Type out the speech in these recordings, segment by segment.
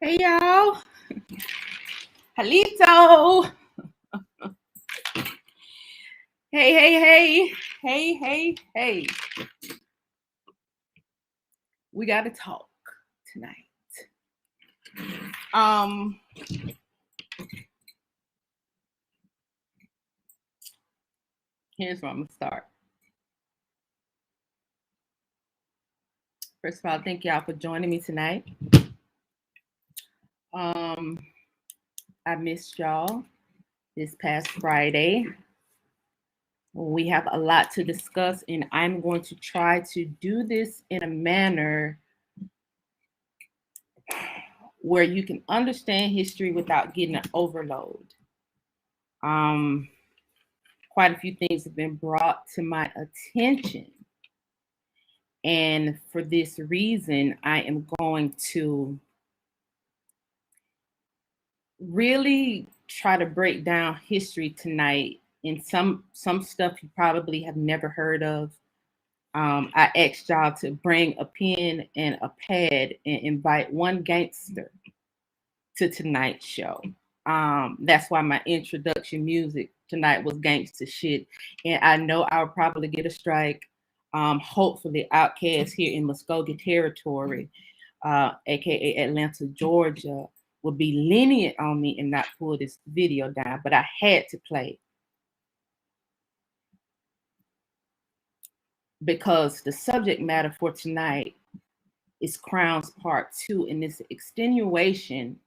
Hey y'all. Halito. Hey. We gotta talk tonight. Here's where I'm gonna start. First of all, thank y'all for joining me tonight. I missed y'all this past Friday. We have a lot to discuss, and I'm going to try to do this in a manner where you can understand history without getting an overload. Quite a few things have been brought to my attention. And for this reason, I am going to really try to break down history tonight in some stuff you probably have never heard of. I asked y'all to bring a pen and a pad and invite one gangster to tonight's show. That's why my introduction music tonight was gangster shit. And I know I'll probably get a strike. Hopefully Outkast here in Muskogee territory, aka Atlanta, Georgia, will be lenient on me and not pull this video down, but I had to play because the subject matter for tonight is CROWNS Part 2, and it's an extenuation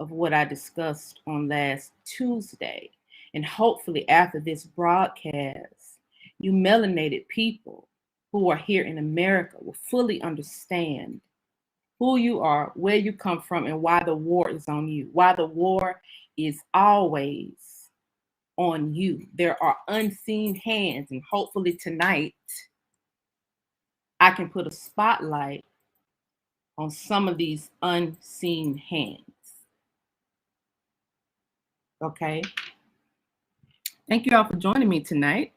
of what I discussed on last Tuesday. And hopefully after this broadcast, you melanated people who are here in America will fully understand who you are, where you come from, and why the war is on you, why the war is always on you. There are unseen hands, and hopefully tonight I can put a spotlight on some of these unseen hands. Okay? Thank you all for joining me tonight.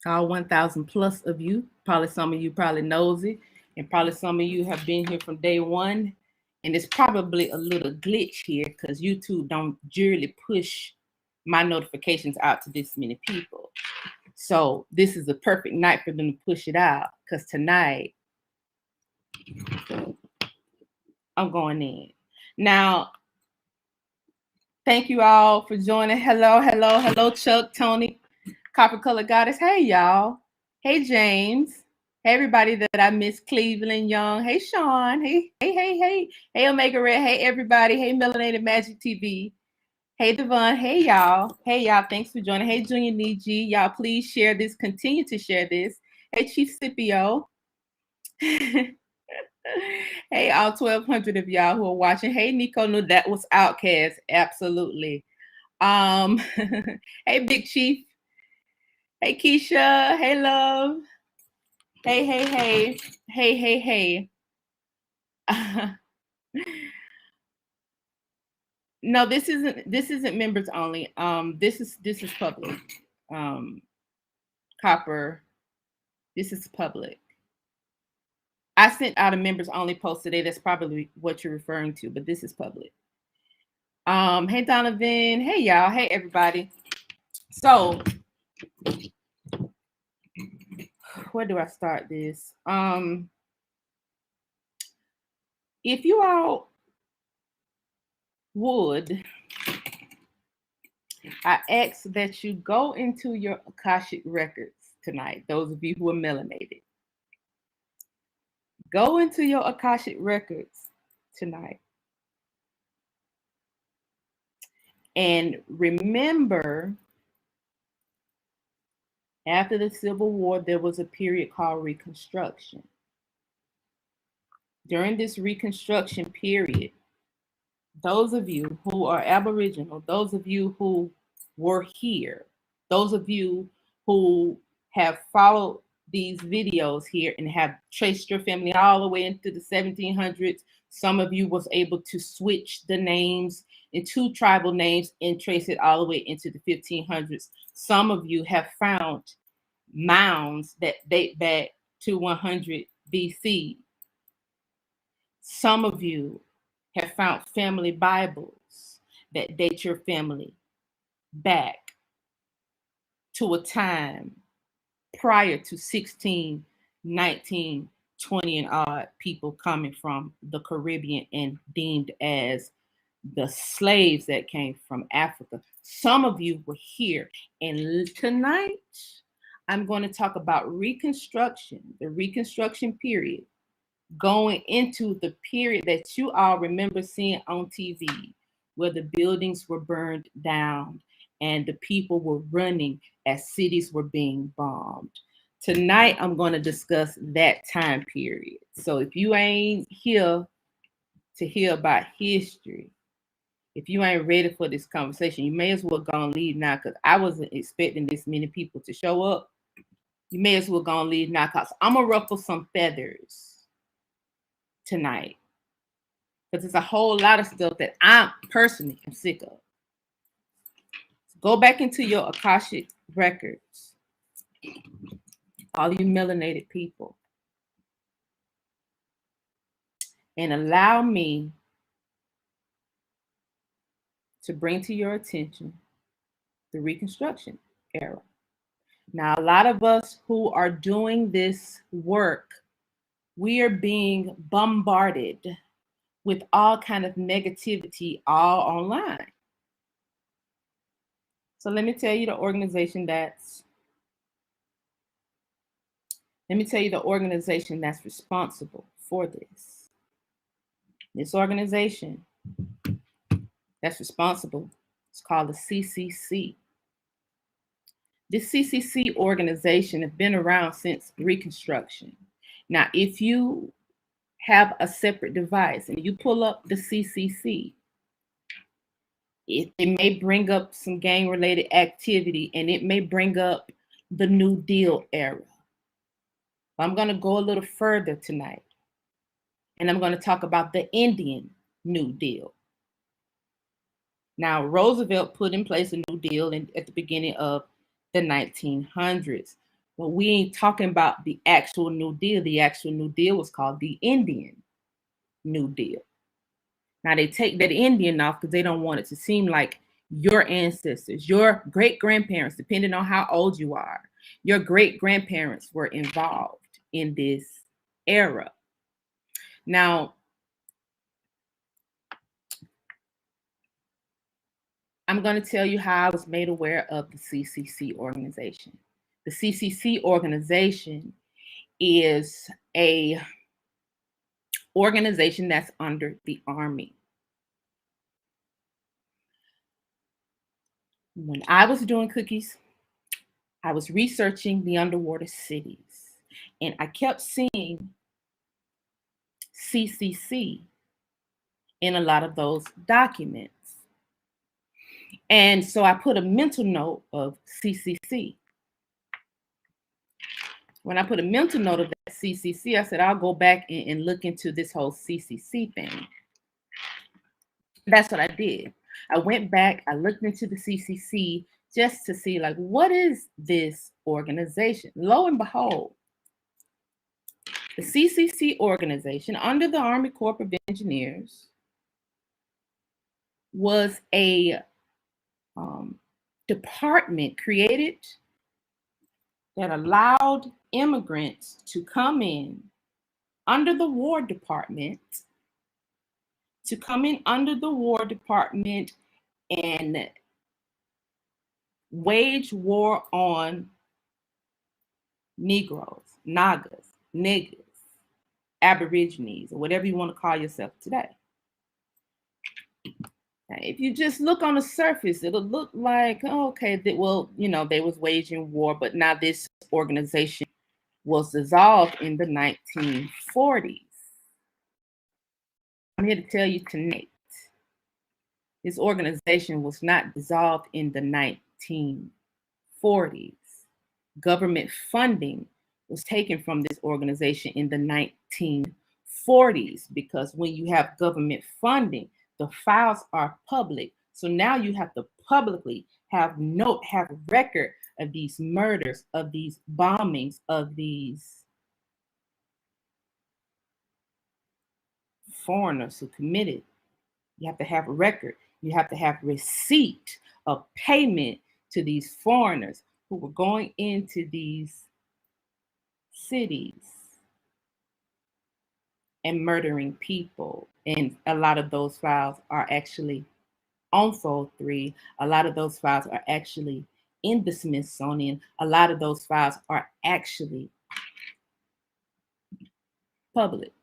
All 1,000 plus of you. Probably some of you probably nosy, and probably some of you have been here from day one. And it's probably a little glitch here because YouTube don't generally push my notifications out to this many people. So this is a perfect night for them to push it out, because tonight I'm going in. Now, thank you all for joining. Hello, Chuck, Tony, Copper Color Goddess. Hey, y'all. Hey, James. Hey, everybody that I miss. Cleveland Young. Hey, Sean. Hey, Omega Red. Hey, everybody. Hey, Melanated Magic TV. Hey, Devon. Hey, y'all. Thanks for joining. Hey, Junior Niji. Y'all, please share this. Continue to share this. Hey, Chief Scipio. Hey, all 1,200 of y'all who are watching. Hey, Nico knew that was Outkast. Absolutely. Hey, Big Chief. Hey, Keisha. Hey, love. Hey. No, this isn't members only. This is public. Copper. This is public. I sent out a members only post today. That's probably what you're referring to, but this is public. Hey, Donovan. Hey, y'all. Hey, everybody. So, where do I start this? If you all would, I ask that you go into your Akashic records tonight, those of you who are melanated. Go into your Akashic records tonight. And remember, after the Civil War, there was a period called Reconstruction. During this Reconstruction period, those of you who are Aboriginal, those of you who were here, those of you who have followed these videos here and have traced your family all the way into the 1700s, some of you was able to switch the names into tribal names and trace it all the way into the 1500s. Some of you have found mounds that date back to 100 BC. Some of you have found family Bibles that date your family back to a time prior to 16, 19, 20 and odd people coming from the Caribbean and deemed as the slaves that came from Africa. Some of you were here. And tonight, I'm going to talk about Reconstruction, the Reconstruction period, going into the period that you all remember seeing on TV, where the buildings were burned down and the people were running as cities were being bombed. Tonight, I'm going to discuss that time period. So if you ain't here to hear about history, if you ain't ready for this conversation, you may as well go and leave now, because I wasn't expecting this many people to show up. You may as well go and leave now, because I'm going to ruffle some feathers tonight, because there's a whole lot of stuff that I personally am sick of. Go back into your Akashic records, all you melanated people, and allow me to bring to your attention the Reconstruction era. Now, a lot of us who are doing this work, we are being bombarded with all kind of negativity all online. So let me tell you the organization that's responsible for this. This organization that's responsible is called the CCC. This CCC organization has been around since Reconstruction. Now, if you have a separate device and you pull up the CCC, it may bring up some gang-related activity, and it may bring up the New Deal era. I'm going to go a little further tonight, and I'm going to talk about the Indian New Deal. Now, Roosevelt put in place a New Deal at the beginning of the 1900s, but we ain't talking about the actual New Deal. The actual New Deal was called the Indian New Deal. Now, they take that Indian off because they don't want it to seem like your ancestors, your great-grandparents, depending on how old you are, your great-grandparents were involved in this era. Now, I'm going to tell you how I was made aware of the CCC organization. The CCC organization is a organization that's under the Army. When I was doing cookies, I was researching the underwater cities, and I kept seeing CCC in a lot of those documents. And so I put a mental note of CCC. When I put a mental note of that CCC, I said, I'll go back and look into this whole CCC thing. That's what I did. I went back, I looked into the CCC just to see, like, what is this organization? Lo and behold, the CCC organization under the Army Corps of Engineers was a department created that allowed immigrants to come in under the War Department, and wage war on Negroes, Nagas, niggas, Aborigines, or whatever you want to call yourself today. Now, if you just look on the surface, it'll look like, oh, okay, that, well, you know, they was waging war, but now this organization was dissolved in the 1940s. I'm here to tell you tonight, this organization was not dissolved in the 1940s. Government funding was taken from this organization in the 1940s, because when you have government funding, the files are public. So now you have to publicly have record of these murders, of these bombings, of these foreigners who committed. You have to have a record. You have to have receipt of payment to these foreigners who were going into these cities and murdering people. And a lot of those files are actually on Fold 3. A lot of those files are actually in the Smithsonian. A lot of those files are actually public.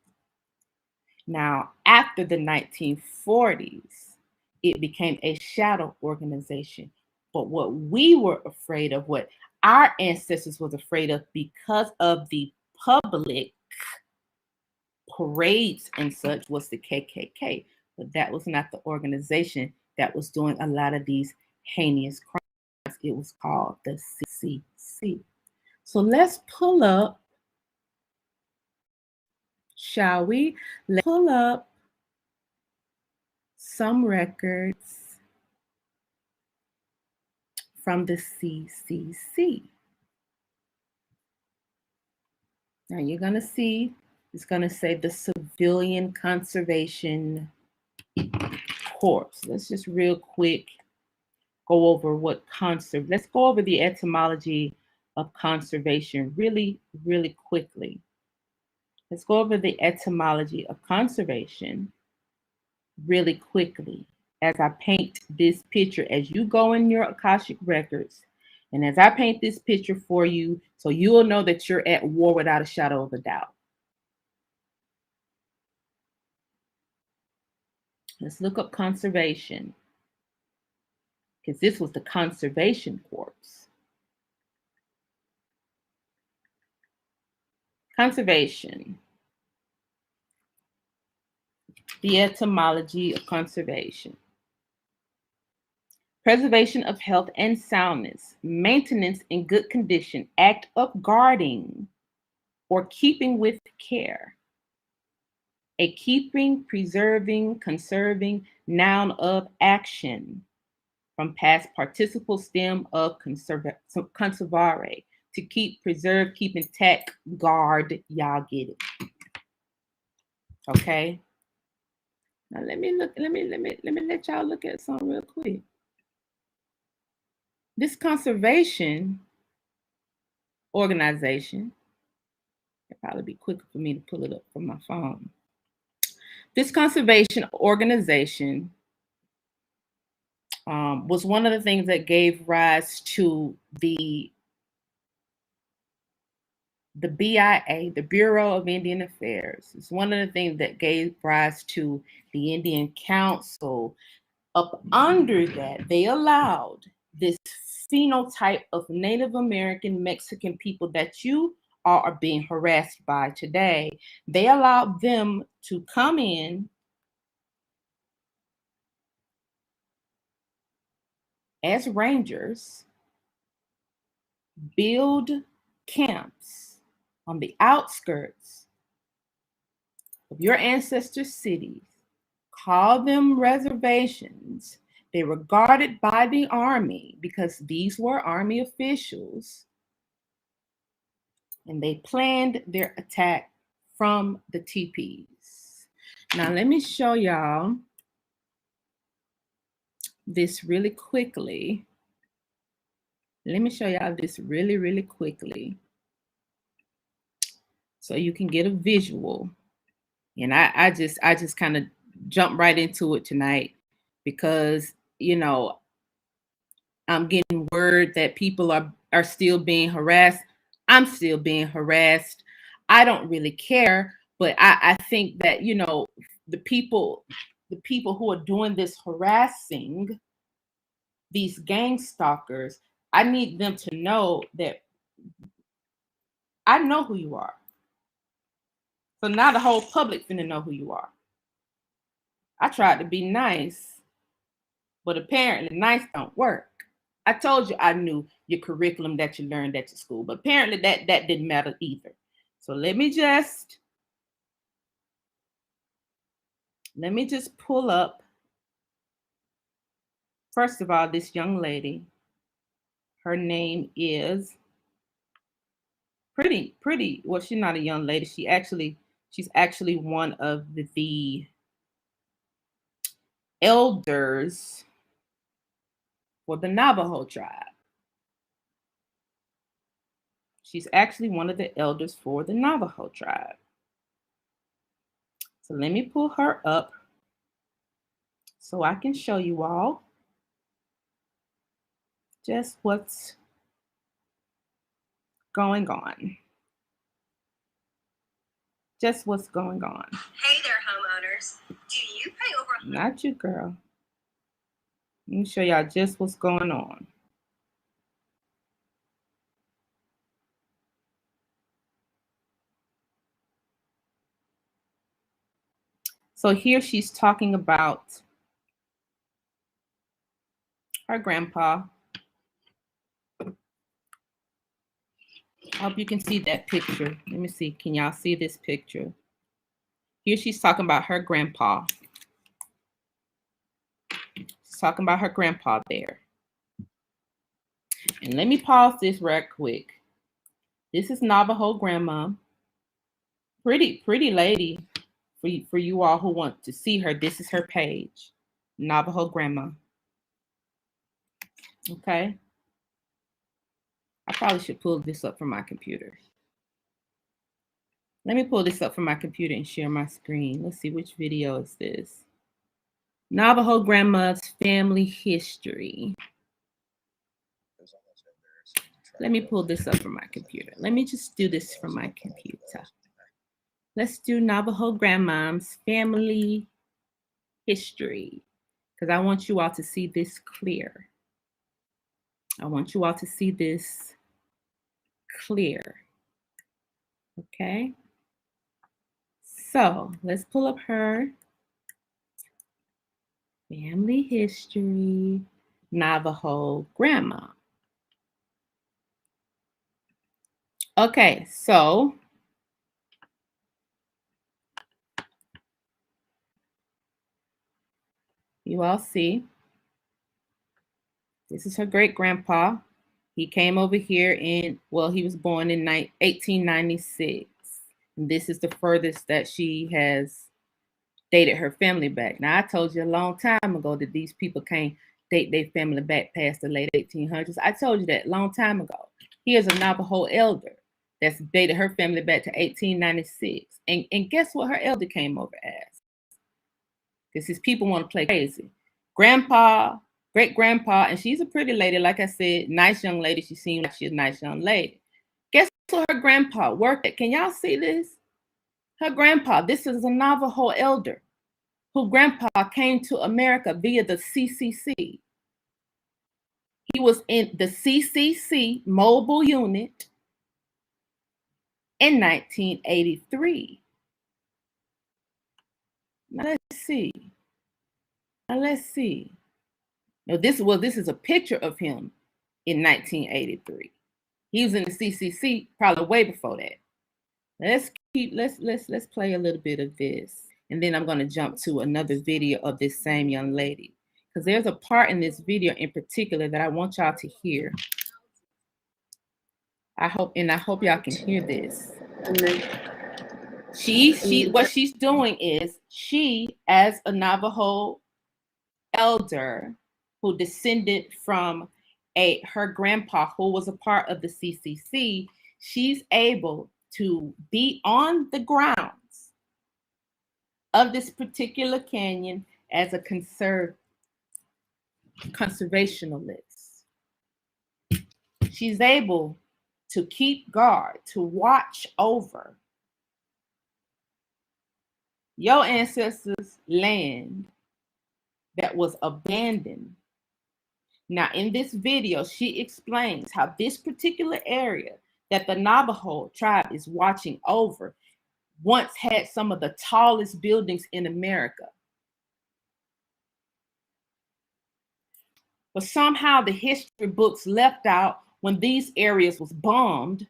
Now, after the 1940s, it became a shadow organization. But what we were afraid of, what our ancestors was afraid of because of the public parades and such, was the KKK. But that was not the organization that was doing a lot of these heinous crimes. It was called the Ccc. So let's pull up, shall we? Let's pull up some records from the CCC. Now you're going to see, it's going to say the Civilian Conservation Corps. Let's just real quick go over what let's go over the etymology of conservation really, really quickly. Let's go over the etymology of conservation really quickly as I paint this picture, as you go in your Akashic records, and as I paint this picture for you, so you'll know that you're at war without a shadow of a doubt. Let's look up conservation, because this was the Conservation Corps. Conservation. The etymology of conservation. Preservation of health and soundness, maintenance in good condition, act of guarding or keeping with care. A keeping, preserving, conserving, noun of action, from past participle stem of conservare, to keep, preserve, keep intact, guard. Y'all get it. Okay. Now let me let y'all look at something real quick. This conservation organization, it'd probably be quicker for me to pull it up from my phone. This conservation organization was one of the things that gave rise to the BIA, the Bureau of Indian Affairs. It's one of the things that gave rise to the Indian Council. Up under that, they allowed this phenotype of Native American Mexican people that you are being harassed by today. They allowed them to come in as rangers, build camps on the outskirts of your ancestors' cities, call them reservations. They were guarded by the army because these were army officials, and they planned their attack from the teepees. Now let me show y'all this really quickly. Let me show y'all this really, really quickly so you can get a visual. And I just kind of jump right into it tonight because, you know, I'm getting word that people are still being harassed. I'm still being harassed. I don't really care, but I think that, you know, the people who are doing this harassing, these gang stalkers, I need them to know that I know who you are. So now the whole public finna know who you are. I tried to be nice, but apparently nice don't work. I told you I knew your curriculum that you learned at your school, but apparently that didn't matter either. So let me just pull up, first of all, this young lady. Her name is pretty, well, she's not a young lady. She's actually one of the elders for the Navajo tribe. She's actually one of the elders for the Navajo tribe. So let me pull her up so I can show you all just what's going on. Just what's going on. Hey there, homeowners. Do you pay over? Not you, girl. Let me show y'all just what's going on. So here she's talking about her grandpa. I hope you can see that picture. Let me see. Can y'all see this picture? Here she's talking about her grandpa. She's talking about her grandpa there. And let me pause this right quick. This is Navajo grandma. Pretty lady. For you all who want to see her, this is her page. Navajo grandma. Okay. I probably should pull this up from my computer. Let me pull this up from my computer and share my screen. Let's see, which video is this? Navajo grandma's family history. Let me pull this up from my computer. Let me just do this from my computer. Let's do Navajo grandma's family history, because I want you all to see this clear. I want you all to see this clear. Okay. So let's pull up her family history, Navajo grandma. Okay, so you all see, this is her great grandpa. He came over here in, well, he was born in 1896. And this is the furthest that she has dated her family back. Now, I told you a long time ago that these people can't date their family back past the late 1800s. I told you that a long time ago. Here's a Navajo elder that's dated her family back to 1896. And guess what her elder came over as? Because his people want to play crazy. Grandpa, great-grandpa, and she's a pretty lady, like I said, nice young lady. She seemed like she's a nice young lady. Guess what her grandpa worked at? Can y'all see this? Her grandpa, this is a Navajo elder who grandpa came to America via the CCC. He was in the CCC mobile unit in 1983. Now let's see. Now this is a picture of him in 1983. He was in the CCC probably way before that. Let's play a little bit of this, and then I'm going to jump to another video of this same young lady, because there's a part in this video in particular that I want y'all to hear. I hope y'all can hear this. What she's doing is, she, as a Navajo elder who descended from her grandpa who was a part of the CCC, she's able to be on the grounds of this particular canyon as a conservationalist. She's able to keep guard, to watch over your ancestors' land that was abandoned. Now, in this video, she explains how this particular area that the Navajo tribe is watching over once had some of the tallest buildings in America. But somehow the history books left out when these areas was bombed.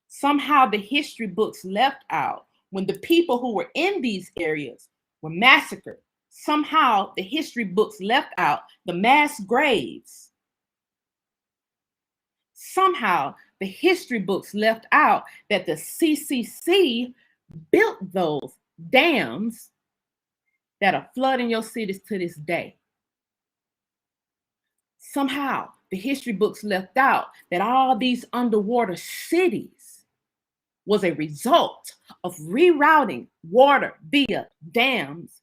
Somehow the history books left out when the people who were in these areas were massacred. Somehow the history books left out the mass graves. Somehow the history books left out that the CCC built those dams that are flooding your cities to this day. Somehow, the history books left out that all these underwater cities was a result of rerouting water via dams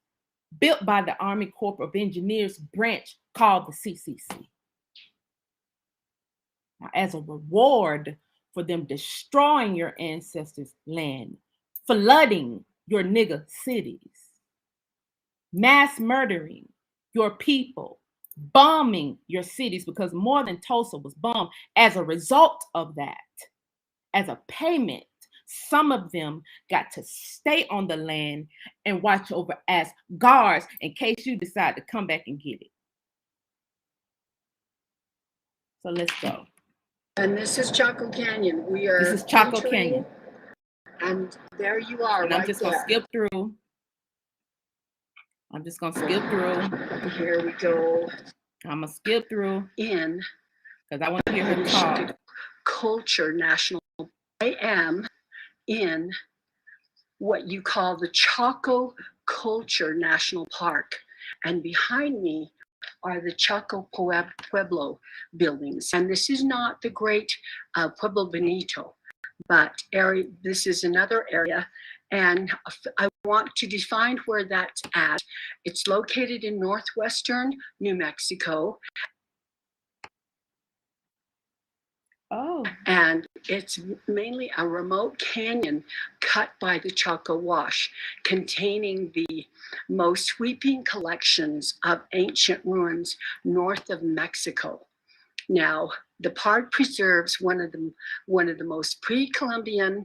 built by the Army Corps of Engineers branch called the CCC. Now, as a reward for them destroying your ancestors' land, flooding your nigger cities, mass murdering your people, bombing your cities, because more than Tulsa was bombed. As a result of that, as a payment, some of them got to stay on the land and watch over as guards in case you decide to come back and get it. So let's go. And this is Chaco Canyon. We are. This is Chaco Canyon. And there you are. And I'm just going to skip through. I'm just going to skip through. Here we go. I'm going to skip through. In. Because I want to hear her talk. Culture National. I am in what you call the Chaco Culture National Park. And behind me are the Chaco Pueblo buildings. And this is not the great Pueblo Bonito, but this is another area. And I want to define where that's at. It's located in northwestern New Mexico. Oh. And it's mainly a remote canyon cut by the Chaco Wash, containing the most sweeping collections of ancient ruins north of Mexico. Now, the park preserves one of the most pre-Columbian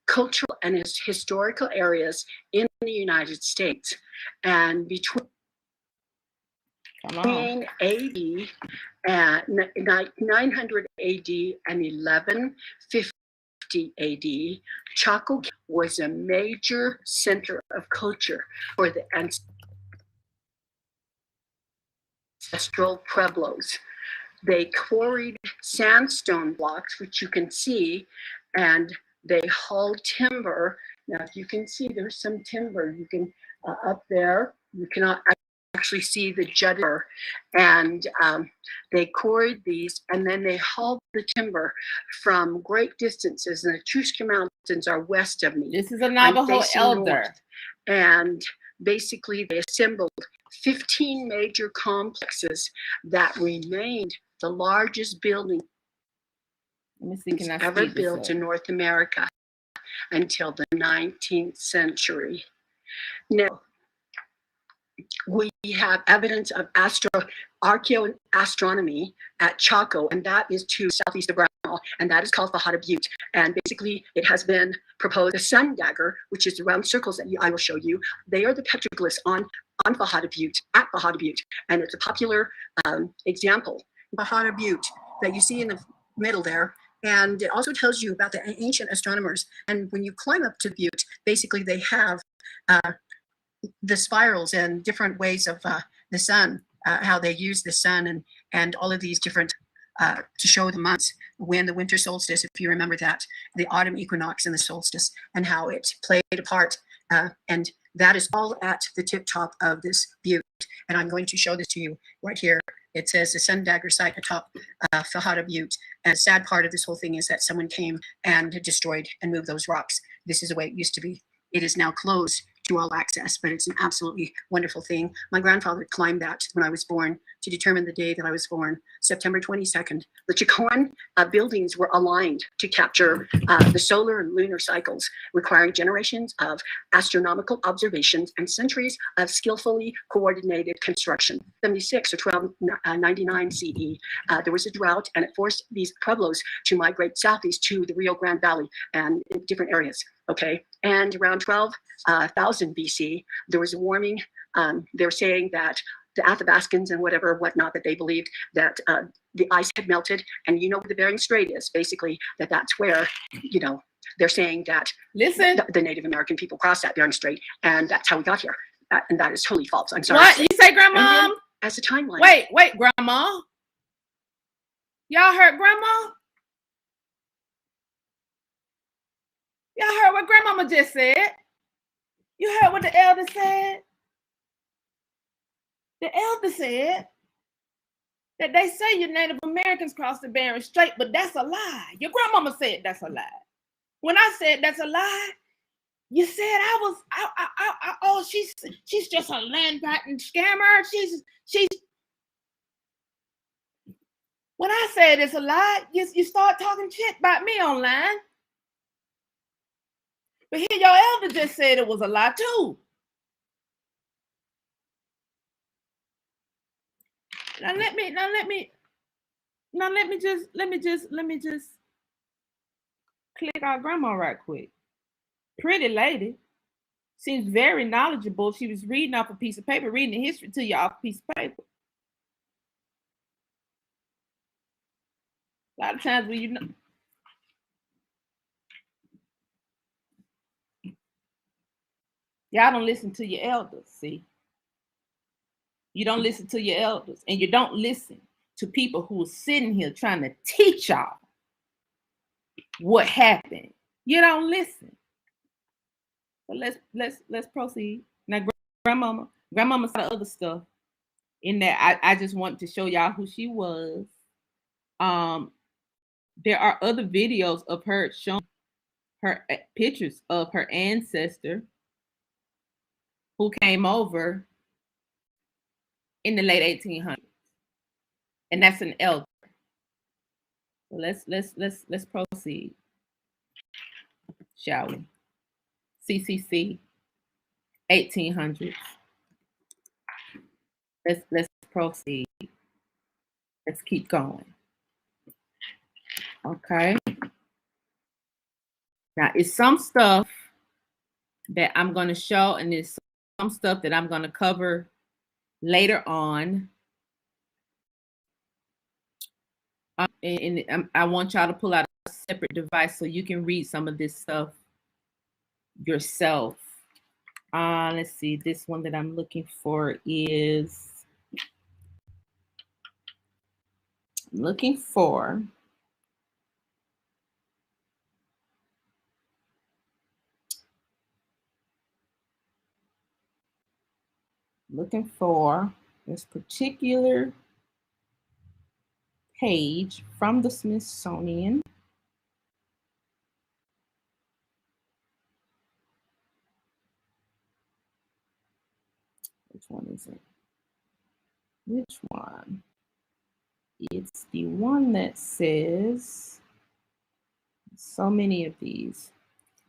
cultural and historical areas in the United States. And between AD and 900 AD and 1150 AD, Chaco was a major center of culture for the ancestral Pueblos. They quarried sandstone blocks, which you can see, and they hauled timber. Now, if you can see, there's some timber. You can up there. You cannot actually see the judder, and they quarried these, and then they hauled the timber from great distances. And the Chushka Mountains are west of me. This is a Navajo elder. North. And basically, they assembled 15 major complexes that remained the largest building ever built in North America until the 19th century. Now, we have evidence of archaeoastronomy at Chaco, and that is to southeast of Brownell, and that is called Fajada Butte. And basically, it has been proposed the sun dagger, which is the round circles that I will show you. They are the petroglyphs on Fajada Butte, at Fajada Butte, and it's a popular example. Fajada Butte that you see in the middle there. And it also tells you about the ancient astronomers. And when you climb up to the butte, basically they have the spirals and different ways of the sun, how they use the sun and all of these different, to show the months, when the winter solstice, if you remember that, the autumn equinox and the solstice, and how it played a part. And that is all at the tip top of this butte. And I'm going to show this to you right here. It says the sun dagger site atop Fajada Butte. And the sad part of this whole thing is that someone came and destroyed and moved those rocks. This is the way it used to be. It is now closed to all access, but it's an absolutely wonderful thing. My grandfather climbed that when I was born to determine the day that I was born, September 22nd. The Chacoan buildings were aligned to capture the solar and lunar cycles, requiring generations of astronomical observations and centuries of skillfully coordinated construction. 76 or 1299 CE, there was a drought, and it forced these pueblos to migrate southeast to the Rio Grande Valley and in different areas. Okay, and around 12,000 BC, there was a warming. They were saying that the Athabascans and whatnot, that they believed that the ice had melted, and you know where the Bering Strait is, basically, that's where, you know, they're saying that the Native American people crossed that Bering Strait, and that's how we got here. And that is totally false. I'm sorry. What? You say, Grandma? As a timeline. Wait, Grandma. Y'all heard Grandma? Y'all heard what Grandmama just said? You heard what the elder said? The elder said that they say your Native Americans crossed the Bering Strait, but that's a lie. Your grandmama said that's a lie. When I said that's a lie, you said oh, she's just a land patent scammer. She's when I said it's a lie, you start talking shit about me online. But here your elder just said it was a lie too. Now let me just click our grandma right quick. Pretty lady. Seems very knowledgeable. She was reading off a piece of paper, reading the history to you off a piece of paper. A lot of times when you know. Y'all don't listen to your elders, see? You don't listen to your elders, and you don't listen to people who are sitting here trying to teach y'all what happened. You don't listen. But let's proceed. Now, grandmama said other stuff in there. I just wanted to show y'all who she was. There are other videos of her showing her pictures of her ancestor who came over in the late 1800s, and that's an elder. So let's proceed, shall we? CCC 1800s. Let's proceed. Let's keep going. Okay. Now, it's some stuff that I'm going to show, and there's some stuff that I'm going to cover later on. And I want y'all to pull out a separate device so you can read some of this stuff yourself. Let's see. This one that I'm looking for is looking for this particular page from the Smithsonian. Which one is it? Which one? It's the one that says, so many of these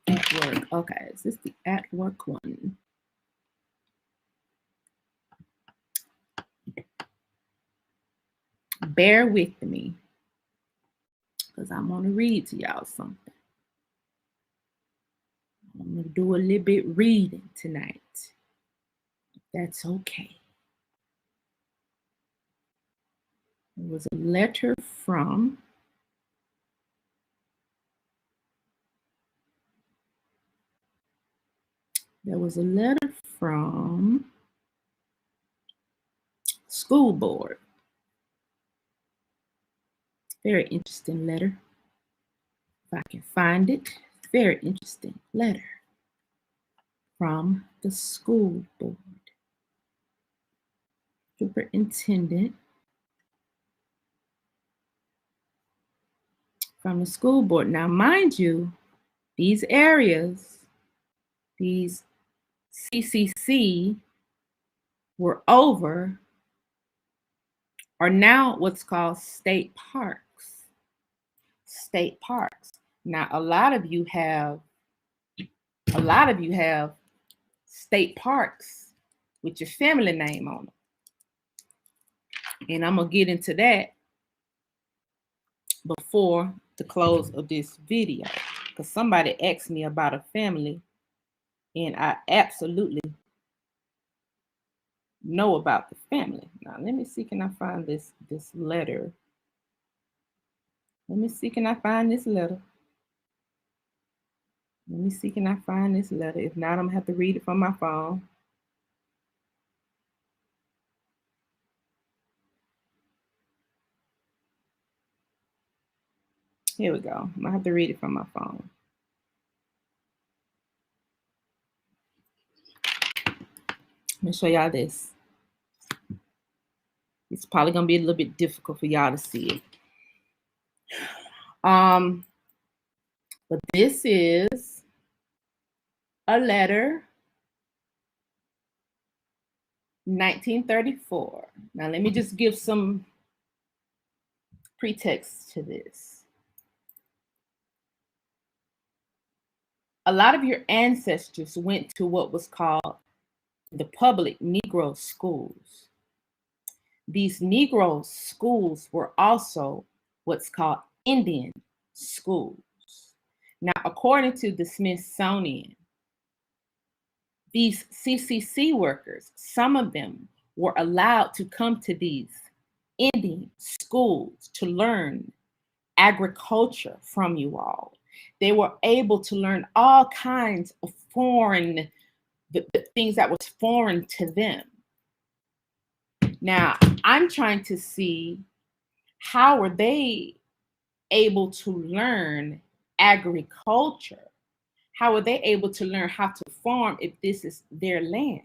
at work. Okay, is this the at work one? Bear with me, because I'm going to read to y'all something. I'm going to do a little bit reading tonight. That's okay. There was a letter from school board. Very interesting letter. If I can find it, very interesting letter from the school board. Superintendent from the school board. Now, mind you, these areas, these CCC were over, are now what's called state parks. State parks. Now, a lot of you have state parks with your family name on them. And I'm going to get into that before the close of this video, because somebody asked me about a family, and I absolutely know about the family. Now, let me see, can I find this letter? Let me see, can I find this letter? Let me see, can I find this letter? If not, I'm going to have to read it from my phone. Here we go. I'm going to have to read it from my phone. Let me show y'all this. It's probably going to be a little bit difficult for y'all to see it. But this is a letter, 1934. Now, let me just give some pretext to this. A lot of your ancestors went to what was called the public Negro schools. These Negro schools were also what's called Indian schools. Now, according to the Smithsonian, these CCC workers, some of them were allowed to come to these Indian schools to learn agriculture from you all. They were able to learn all kinds of foreign, the things that was foreign to them. Now, I'm trying to see how were they able to learn agriculture? How are they able to learn how to farm if this is their land?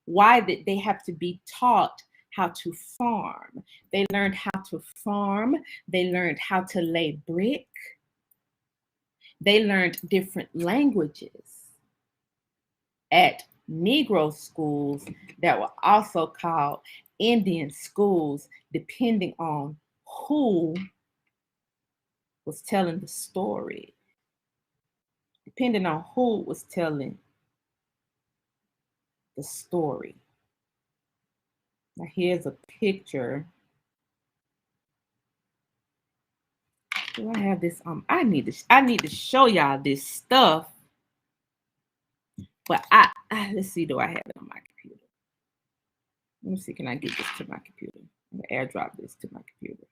Why did they have to be taught how to farm? They learned how to farm. They learned how to lay brick. They learned different languages at Negro schools that were also called Indian schools, depending on who was telling the story. Depending on who was telling the story. Now here's a picture. Do I have this? I need to show y'all this stuff. But let's see, do I have it on my computer? Let me see, can I get this to my computer? I'm gonna airdrop this to my computer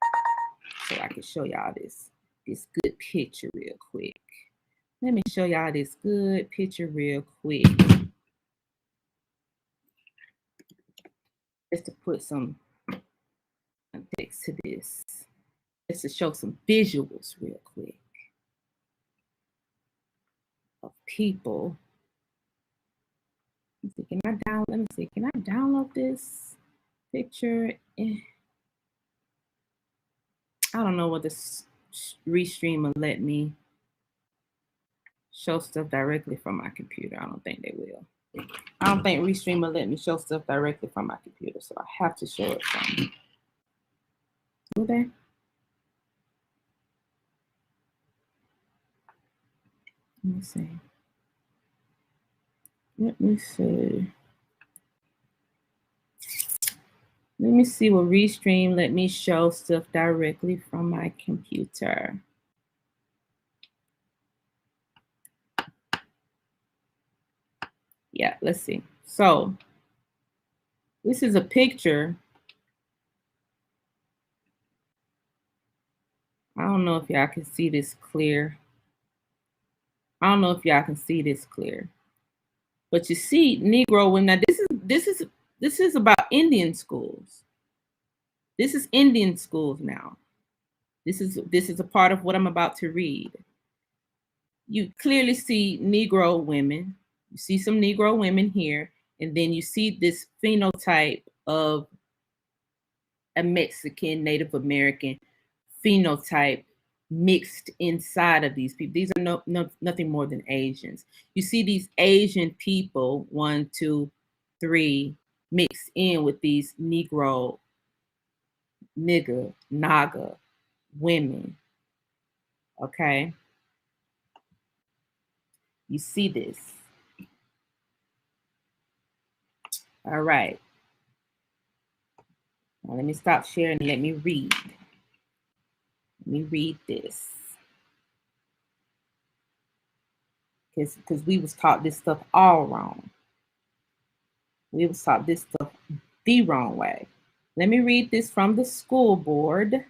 so I can show y'all this good picture real quick. Let me show y'all this good picture real quick. Just to put some context to this. Just to show some visuals real quick of people. Let me see, can I download this picture? I don't know what this Restream will let me show stuff directly from my computer. I don't think they will. I don't think Restream will let me show stuff directly from my computer, so I have to show it from. Will they? Let me see. Let me see. Let me see what Restream let me show stuff directly from my computer. Yeah, let's see. So this is a picture. I don't know if y'all can see this clear. But you see Negro women. Now this is about Indian schools. This is Indian schools now. This is a part of what I'm about to read. You clearly see Negro women. You see some Negro women here, and then you see this phenotype of a Mexican, Native American phenotype mixed inside of these people. These are nothing more than Asians. You see these Asian people, 1, 2, 3, mixed in with these Negro, nigger, Naga women. Okay. You see this. All right. Now let me stop sharing and let me read. Let me read this. Because we was taught this stuff all wrong. We was taught this stuff the wrong way. Let me read this from the school board.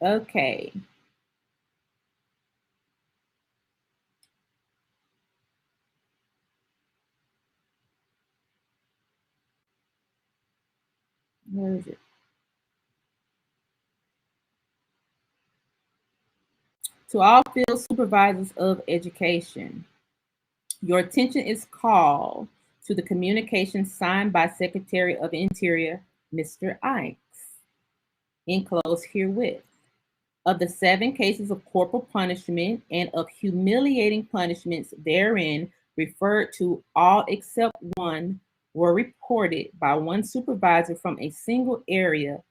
Okay. Where is it? To all field supervisors of education, Your attention is called to the communication signed by Secretary of Interior, Mr. Ikes, enclosed herewith. Of the 7 cases of corporal punishment and of humiliating punishments therein referred to, all except one were reported by one supervisor from a single area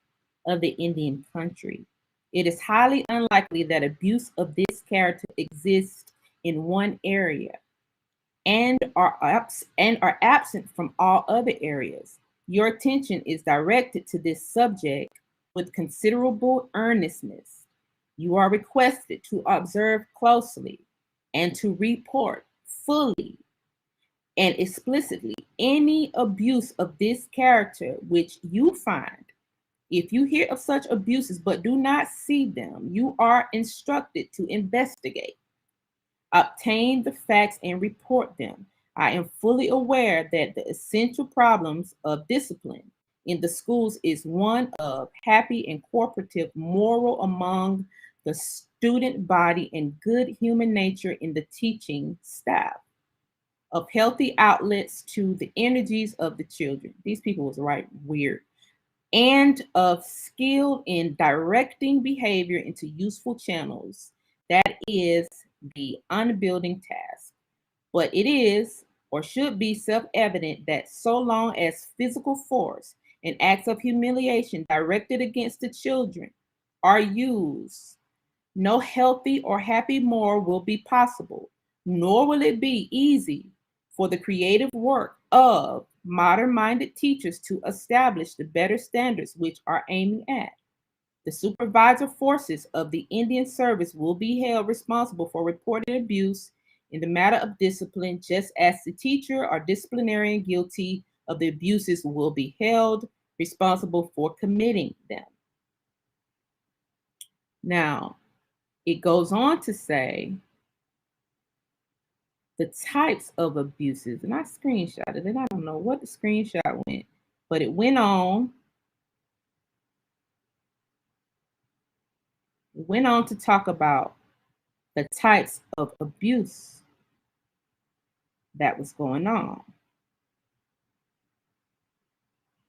of the Indian country. It is highly unlikely that abuse of this character exists in one area and are absent from all other areas. Your attention is directed to this subject with considerable earnestness. You are requested to observe closely and to report fully and explicitly any abuse of this character which you find. If you hear of such abuses but do not see them, you are instructed to investigate, obtain the facts, and report them. I am fully aware that the essential problems of discipline in the schools is one of happy and cooperative moral among the student body and good human nature in the teaching staff, of healthy outlets to the energies of the children. These people was right weird. And of skill in directing behavior into useful channels. That is the unbuilding task. But it is or should be self-evident that so long as physical force and acts of humiliation directed against the children are used, no healthy or happy moral will be possible, nor will it be easy for the creative work of modern-minded teachers to establish the better standards which are aiming at. The supervisor forces of the Indian service will be held responsible for reporting abuse in the matter of discipline, just as the teacher or disciplinarian guilty of the abuses will be held responsible for committing them. Now, it goes on to say the types of abuses, and I screenshotted it. I don't know what the screenshot went, but it went on. It went on to talk about the types of abuse that was going on.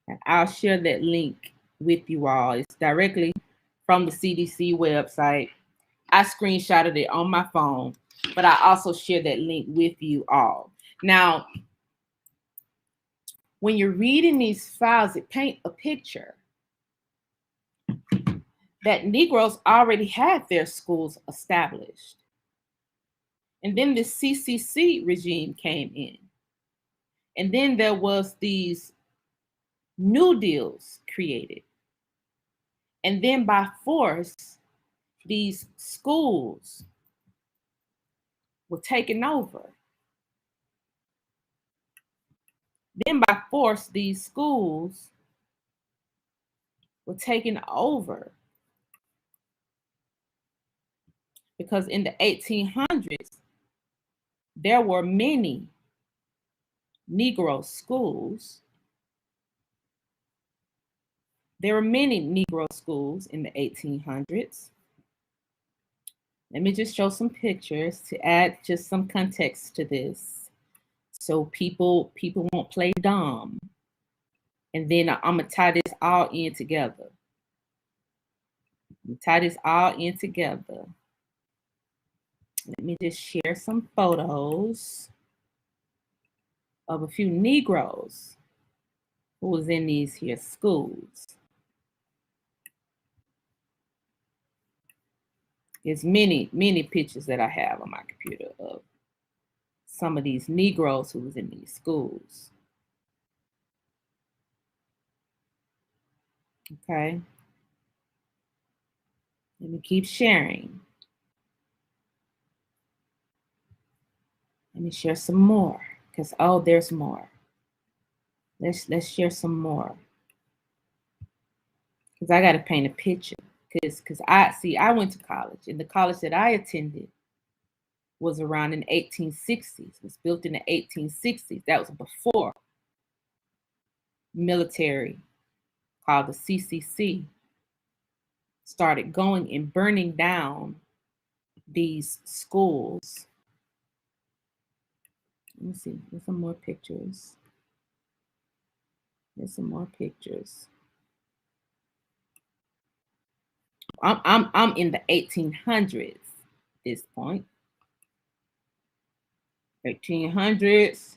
And I'll share that link with you all. It's directly from the CDC website. I screenshotted it on my phone, but I also share that link with you all. Now, when you're reading these files, it paints a picture that Negroes already had their schools established. And then the CCC regime came in. And then there was these New Deals created. And then by force, these schools were taken over. Then by force, these schools were taken over. Because in the 1800s, there were many Negro schools. There were many Negro schools in the 1800s. Let me just show some pictures to add just some context to this, so people won't play dumb. And then I'm gonna tie this all in together. Let me just share some photos of a few Negroes who was in these here schools. There's many pictures that I have on my computer of some of these Negroes who was in these schools. Okay. Let me keep sharing. Let me share some more, because there's more. Let's share some more. Because I gotta paint a picture. Because I went to college, and the college that I attended was around in the 1860s. It was built in the 1860s. That was before military, called the CCC, started going and burning down these schools. Let me see. There's some more pictures. There's some more pictures. I'm in the 1800s at this point. 1800s,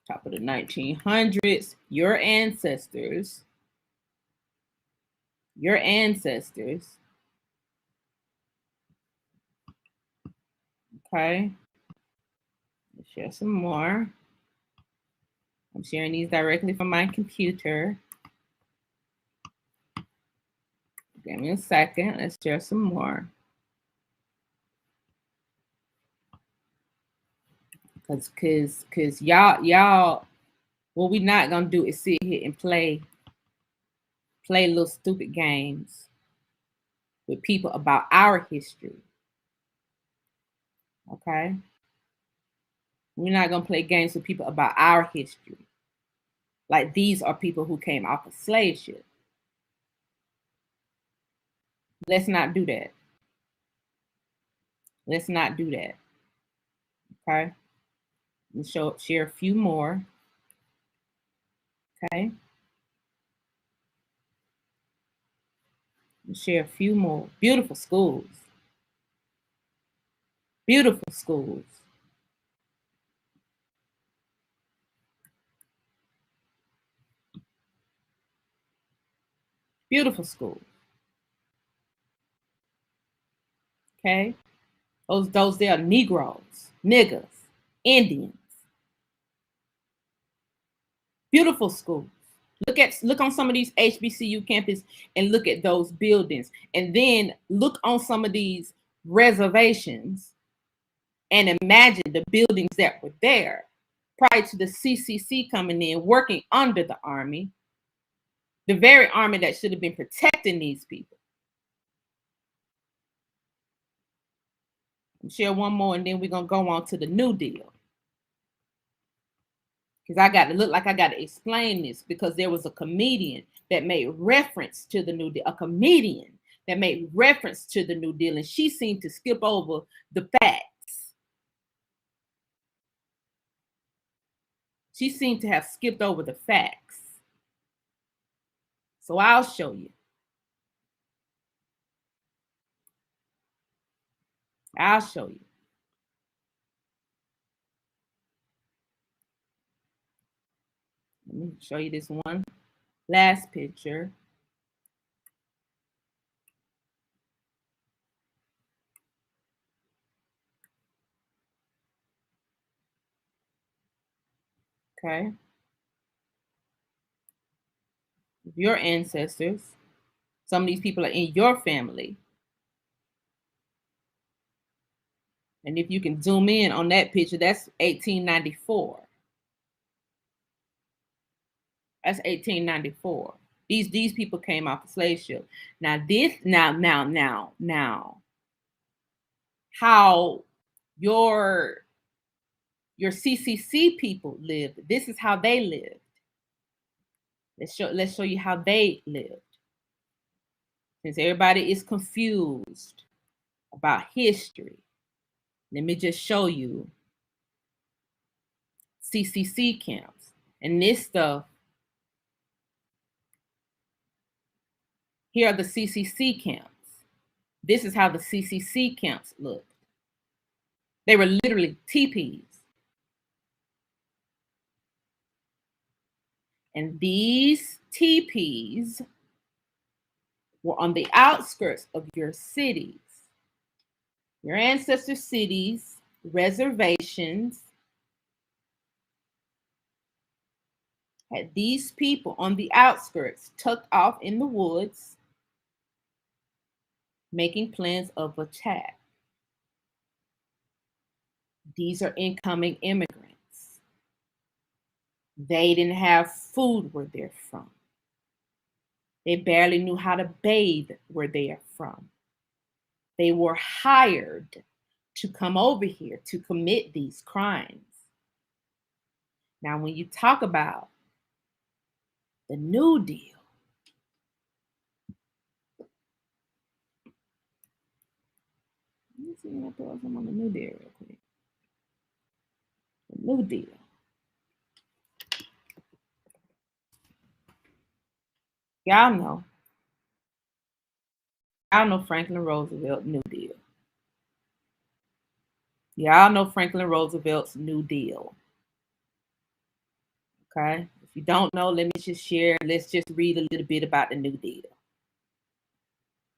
top of the 1900s. Your ancestors. Okay. Let's share some more. I'm sharing these directly from my computer. Give me a second. Let's share some more. Cause y'all, what we not gonna do is sit here and play little stupid games with people about our history. Okay? We're not gonna play games with people about our history. Like these are people who came off of slave ship. Let's not do that. Let's not do that. Okay? Let's share a few more. Okay? Let's share a few more. Beautiful schools. Beautiful schools. Beautiful schools. Okay? Those there are Negroes, niggers, Indians. Beautiful schools. Look on some of these HBCU campuses and look at those buildings. And then look on some of these reservations and imagine the buildings that were there prior to the CCC coming in, working under the Army, the very Army that should have been protecting these people. I'll share one more and then we're going to go on to the New Deal. Because I got to look like I got to explain this, because there was a comedian that made reference to the New Deal, a comedian that made reference to the New Deal, and she seemed to skip over the facts. She seemed to have skipped over the facts. So I'll show you. I'll show you. Let me show you this one last picture. Okay. Your ancestors. Some of these people are in your family. And if you can zoom in on that picture, that's 1894. That's 1894. These people came off the slave ship. Now how your CCC people lived. This is how they lived. Let's show you how they lived. Since everybody is confused about history, let me just show you CCC camps. And this stuff, here are the CCC camps. This is how the CCC camps looked. They were literally teepees. And these teepees were on the outskirts of your cities, your ancestor cities, reservations. Had these people on the outskirts, tucked off in the woods, making plans of attack. These are incoming immigrants. They didn't have food where they're from. They barely knew how to bathe where they are from. They were hired to come over here to commit these crimes. Now, when you talk about the New Deal, let me see when I throw some on the New Deal real quick. The New Deal. Y'all know. Y'all know Franklin Roosevelt New Deal. Y'all know Franklin Roosevelt's New Deal. Okay? If you don't know, let me just share. Let's just read a little bit about the New Deal,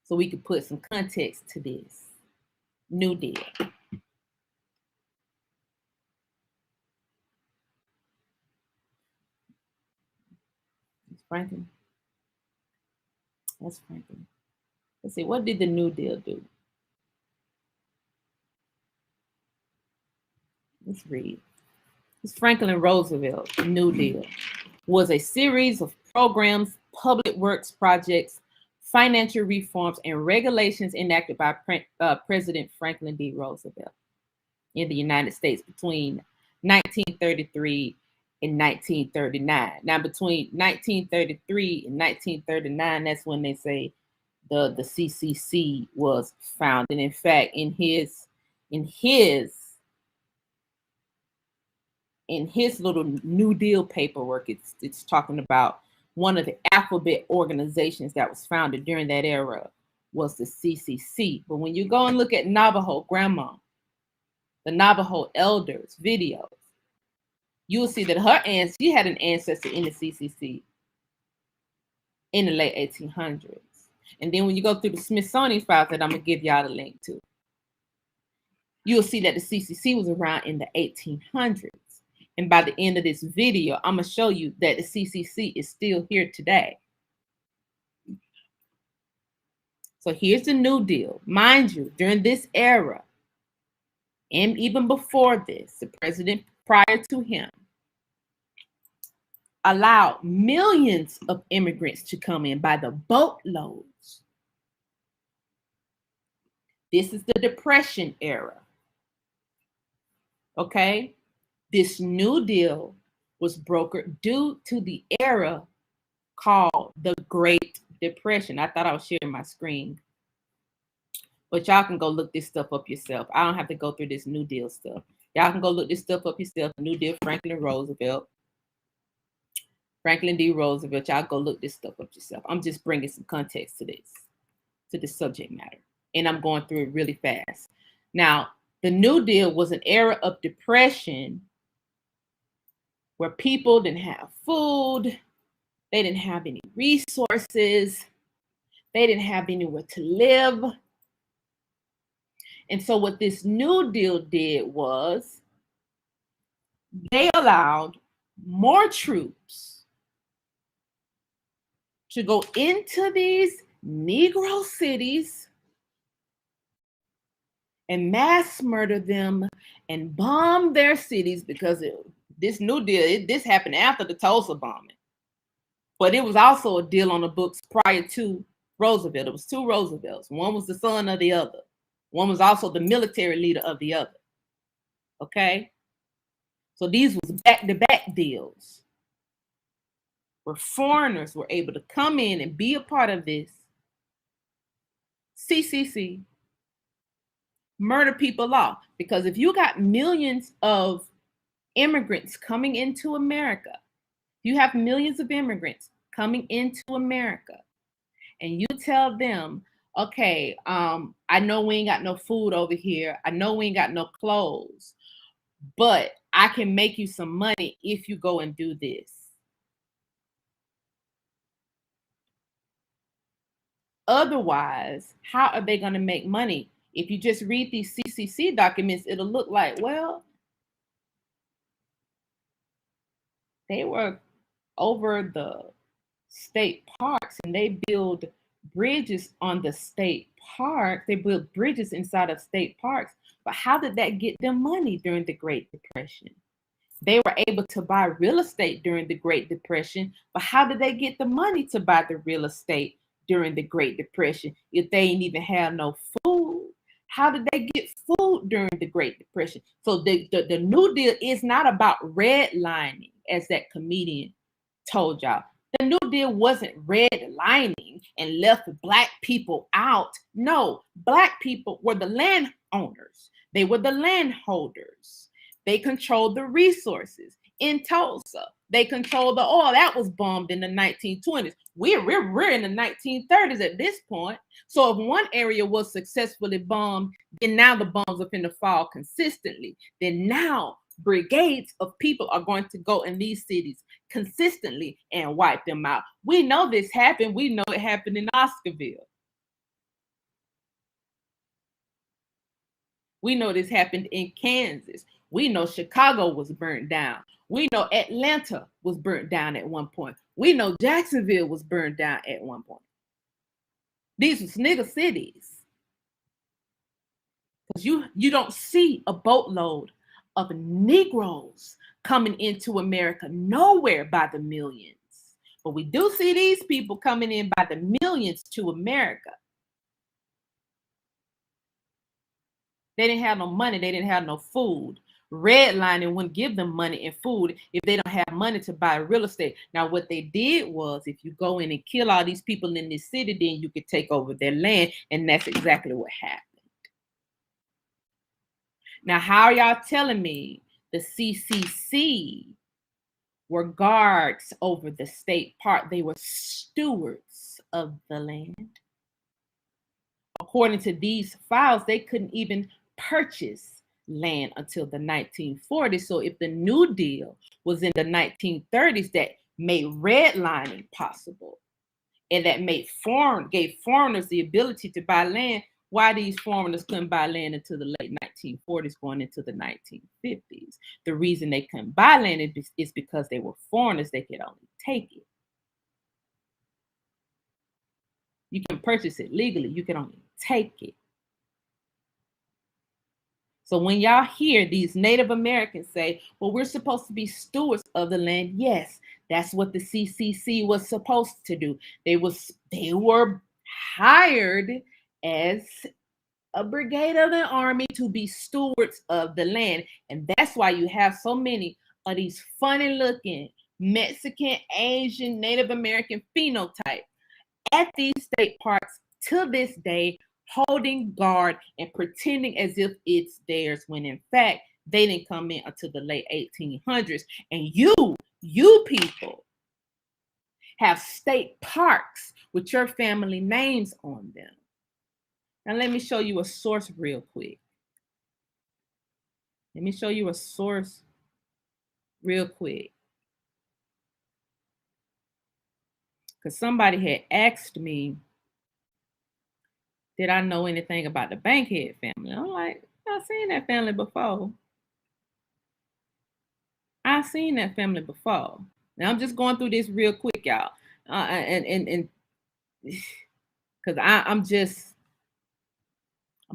so we can put some context to this New Deal. It's Franklin. That's Franklin. Let's see, what did the New Deal do? Let's read. It's Franklin Roosevelt. The New Deal was a series of programs, public works projects, financial reforms, and regulations enacted by President Franklin D. Roosevelt in the United States between 1933 and 1939. Now, between 1933 and 1939, that's when they say the CCC was founded. In fact, in his little New Deal paperwork, it's talking about one of the alphabet organizations that was founded during that era was the CCC. But when you go and look at Navajo grandma, the Navajo elders videos, you'll see that she had an ancestor in the CCC in the late 1800s. And then when you go through the Smithsonian files that I'm gonna give y'all the link to, you'll see that the CCC was around in the 1800s. And by the end of this video, I'm gonna show you that the CCC is still here today. So here's the New Deal. Mind you, during this era, and even before this, the president prior to him allowed millions of immigrants to come in by the boatloads. This is the Depression era. Okay? This New Deal was brokered due to the era called the Great Depression. I thought I was sharing my screen, but y'all can go look this stuff up yourself. I don't have to go through this New Deal stuff. Y'all can go look this stuff up yourself. New Deal, Franklin Roosevelt, Franklin D. Roosevelt. Y'all go look this stuff up yourself. I'm just bringing some context to this subject matter, and I'm going through it really fast. Now, the New Deal was an era of depression where people didn't have food, they didn't have any resources, they didn't have anywhere to live. And so what this New Deal did was they allowed more troops to go into these Negro cities and mass murder them and bomb their cities, because this New Deal, this happened after the Tulsa bombing. But it was also a deal on the books prior to Roosevelt. It was two Roosevelts. One was the son of the other. One was also the military leader of the other. Okay? So these was back-to-back deals where foreigners were able to come in and be a part of this CCC, murder people off. Because if you got millions of immigrants coming into America, you have millions of immigrants coming into America, and you tell them, okay, I know we ain't got no food over here. I know we ain't got no clothes, but I can make you some money if you go and do this. Otherwise, how are they going to make money? If you just read these CCC documents, it'll look like, well, they were over the state parks and they build bridges on the state park. They build bridges inside of state parks. But how did that get them money during the Great Depression? They were able to buy real estate during the Great Depression, but how did they get the money to buy the real estate during the Great Depression if they ain't even have no food? How did they get food during the Great Depression? So the New Deal is not about redlining, as that comedian told y'all. The New Deal wasn't redlining and left Black people out. No, Black people were the landowners. They were the landholders. They controlled the resources. In Tulsa, they controlled the oil. That was bombed in the 1920s. We're in the 1930s at this point. So if one area was successfully bombed, then now the bombs are going to fall consistently. Then now brigades of people are going to go in these cities consistently and wipe them out. We know this happened. We know it happened in Oscarville. We know this happened in Kansas. We know Chicago was burnt down. We know Atlanta was burnt down at one point. We know Jacksonville was burned down at one point. These were nigger cities. Because you don't see a boatload of Negroes coming into America nowhere by the millions. But we do see these people coming in by the millions to America. They didn't have no money. They didn't have no food. Redlining wouldn't give them money and food if they don't have money to buy real estate. Now, what they did was, if you go in and kill all these people in this city, then you could take over their land. And that's exactly what happened. Now, how are y'all telling me the CCC were guards over the state park? They were stewards of the land. According to these files, they couldn't even purchase land until the 1940s. So if the New Deal was in the 1930s, that made redlining possible, and that gave foreigners the ability to buy land, why these foreigners couldn't buy land until the late 1940s going into the 1950s? The reason they couldn't buy land is because they were foreigners. They could only take it. You can purchase it legally. You can only take it. So when y'all hear these Native Americans say, well, we're supposed to be stewards of the land. Yes, that's what the CCC was supposed to do. They were hired as a brigade of the army to be stewards of the land. And that's why you have so many of these funny looking Mexican, Asian, Native American phenotype at these state parks to this day, holding guard and pretending as if it's theirs, when in fact they didn't come in until the late 1800s. And you people have state parks with your family names on them. Now let me show you a source real quick. Let me show you a source real quick. Because somebody had asked me, did I know anything about the Bankhead family? I'm like, I've seen that family before. I've seen that family before. Now I'm just going through this real quick, y'all. And because I'm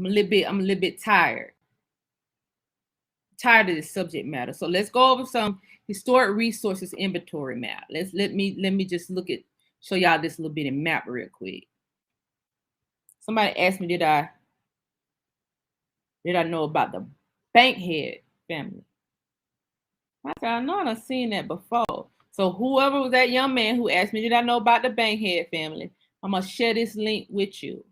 a little bit tired of this subject matter. So let's go over some historic resources inventory map. Let me just show y'all this little bit of map real quick. Somebody asked me, did I know about the Bankhead family? I said, I know I've seen that before. So whoever was that young man who asked me, did I know about the Bankhead family? I'm going to share this link with you.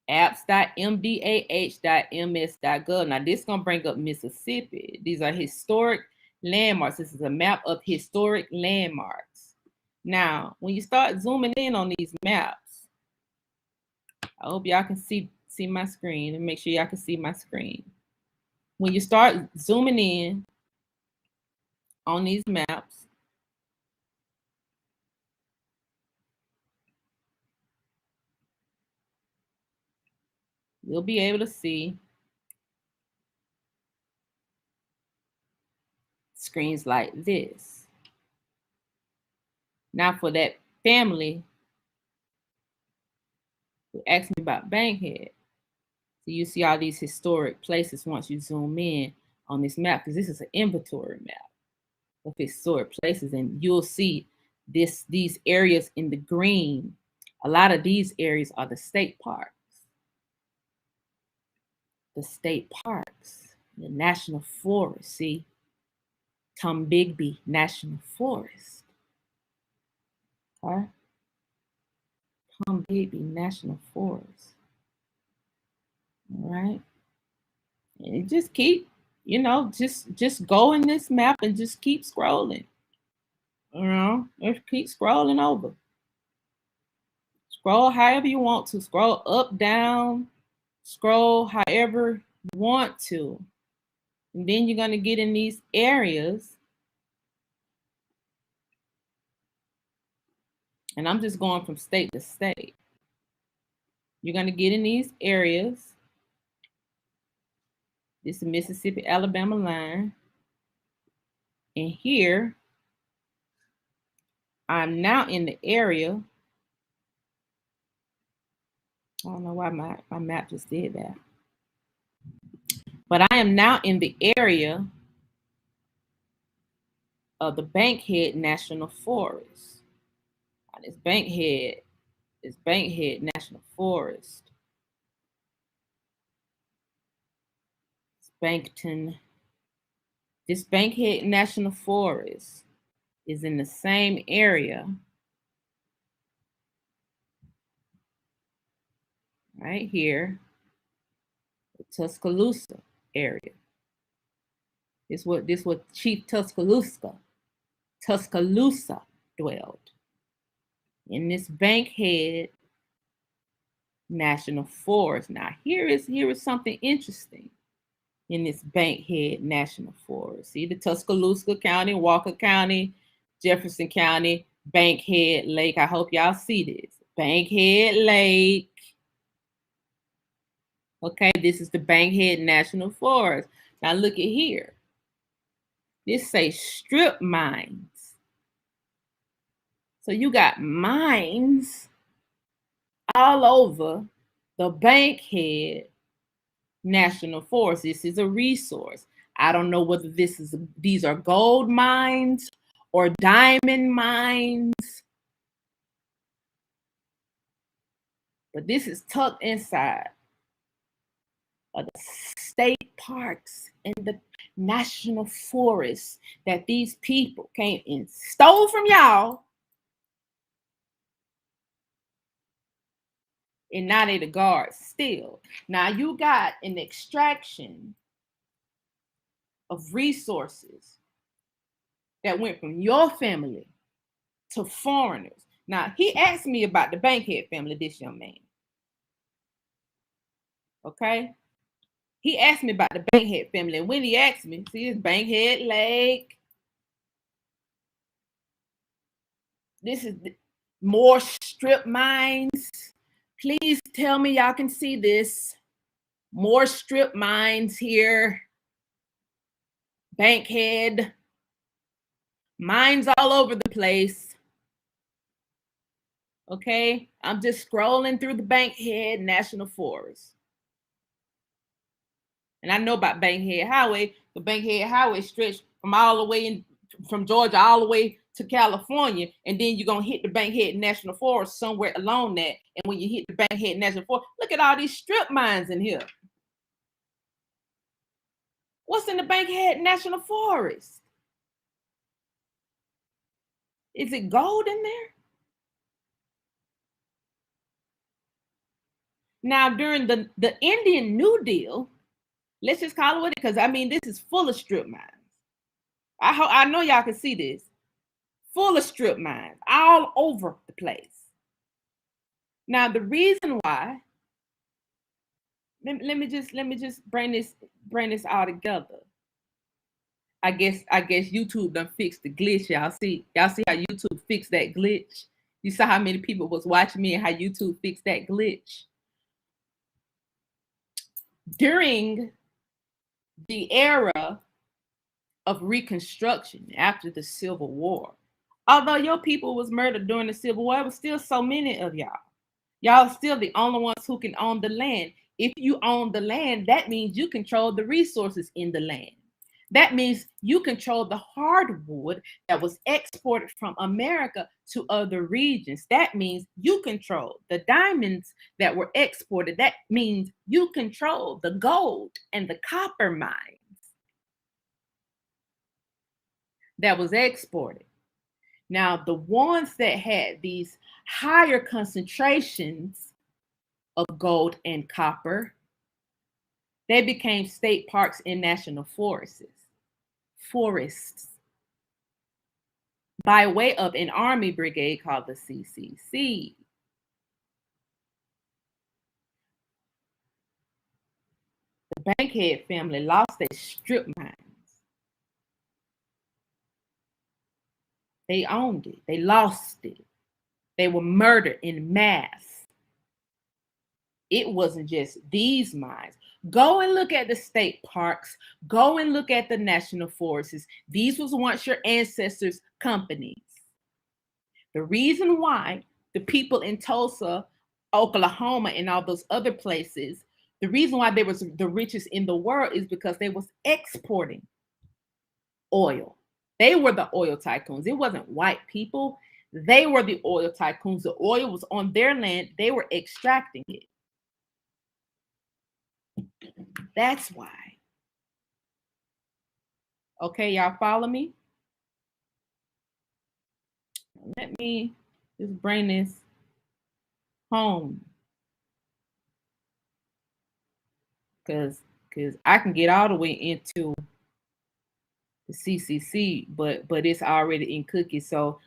apps.mdah.ms.gov. Now, this is going to bring up Mississippi. These are historic landmarks. This is a map of historic landmarks. Now, when you start zooming in on these maps, I hope y'all can see my screen, and make sure y'all can see my screen. When you start zooming in on these maps, you'll be able to see screens like this. Now for that family who asked me about Bankhead, so you see all these historic places once you zoom in on this map, because this is an inventory map of historic places, and you'll see these areas in the green. A lot of these areas are the state parks. The state parks, the national forest. See, Tombigbee National Forest. Okay? Tombigbee National Forest. All right. And it just keep you know, just go in this map and just keep scrolling. You know, just keep scrolling over. Scroll however you want to. Scroll up, down, scroll however you want to. And then you're going to get in these areas. And I'm just going from state to state. You're going to get in these areas. This is the Mississippi-Alabama line. And here, I'm now in the area. I don't know why my map just did that. But I am now in the area of the Bankhead National Forest. This Bankhead National Forest. This Bankhead National Forest is in the same area, right here, the Tuscaloosa area. This what Chief Tuscaloosa dwelled. In this Bankhead National Forest. Now, here is something interesting in this Bankhead National Forest. See the Tuscaloosa County, Walker County, Jefferson County, Bankhead Lake. I hope y'all see this. Bankhead Lake. Okay, this is the Bankhead National Forest. Now look at here. This says strip mines. So you got mines all over the Bankhead National Forest. This is a resource. I don't know whether these are gold mines or diamond mines, but this is tucked inside of the state parks and the national forests that these people came and stole from y'all. And now they the guards still. Now you got an extraction of resources that went from your family to foreigners. Now he asked me about the Bankhead family, this young man. Okay? He asked me about the Bankhead family. And when he asked me, see this Bankhead Lake. This is more strip mines. Please tell me y'all can see this. More strip mines here. Bankhead. Mines all over the place. Okay, I'm just scrolling through the Bankhead National Forest. And I know about Bankhead Highway. The Bankhead Highway stretched from all the way from Georgia all the way to California, and then you're gonna hit the Bankhead National Forest somewhere along that. And when you hit the Bankhead National Forest, look at all these strip mines in here. What's in the Bankhead National Forest? Is it gold in there? Now, during the Indian New Deal, let's just call it what it is, because I mean, this is full of strip mines. I know y'all can see this. Full of strip mines all over the place. Now, the reason why, let me just bring this all together. I guess YouTube done fixed the glitch. Y'all see how YouTube fixed that glitch? You saw how many people was watching me and how YouTube fixed that glitch. During the era of Reconstruction after the Civil War, although your people was murdered during the Civil War, it was still so many of y'all. Y'all are still the only ones who can own the land. If you own the land, that means you control the resources in the land. That means you control the hardwood that was exported from America to other regions. That means you control the diamonds that were exported. That means you control the gold and the copper mines that was exported. Now, the ones that had these higher concentrations of gold and copper, They became state parks and national forests by way of an army brigade called the CCC. The Bankhead family lost their strip mines. They owned it. They lost it. They were murdered in mass. It wasn't just these mines. Go and look at the state parks. Go and look at the national forests. These was once your ancestors' companies. The reason why the people in Tulsa, Oklahoma, and all those other places, the reason why they was the richest in the world is because they was exporting oil. They were the oil tycoons. It wasn't white people. They were the oil tycoons. The oil was on their land. They were extracting it. That's why. Okay, y'all follow me? Let me just bring this home. Because I can get all the way into the CCC, but it's already in cookies. So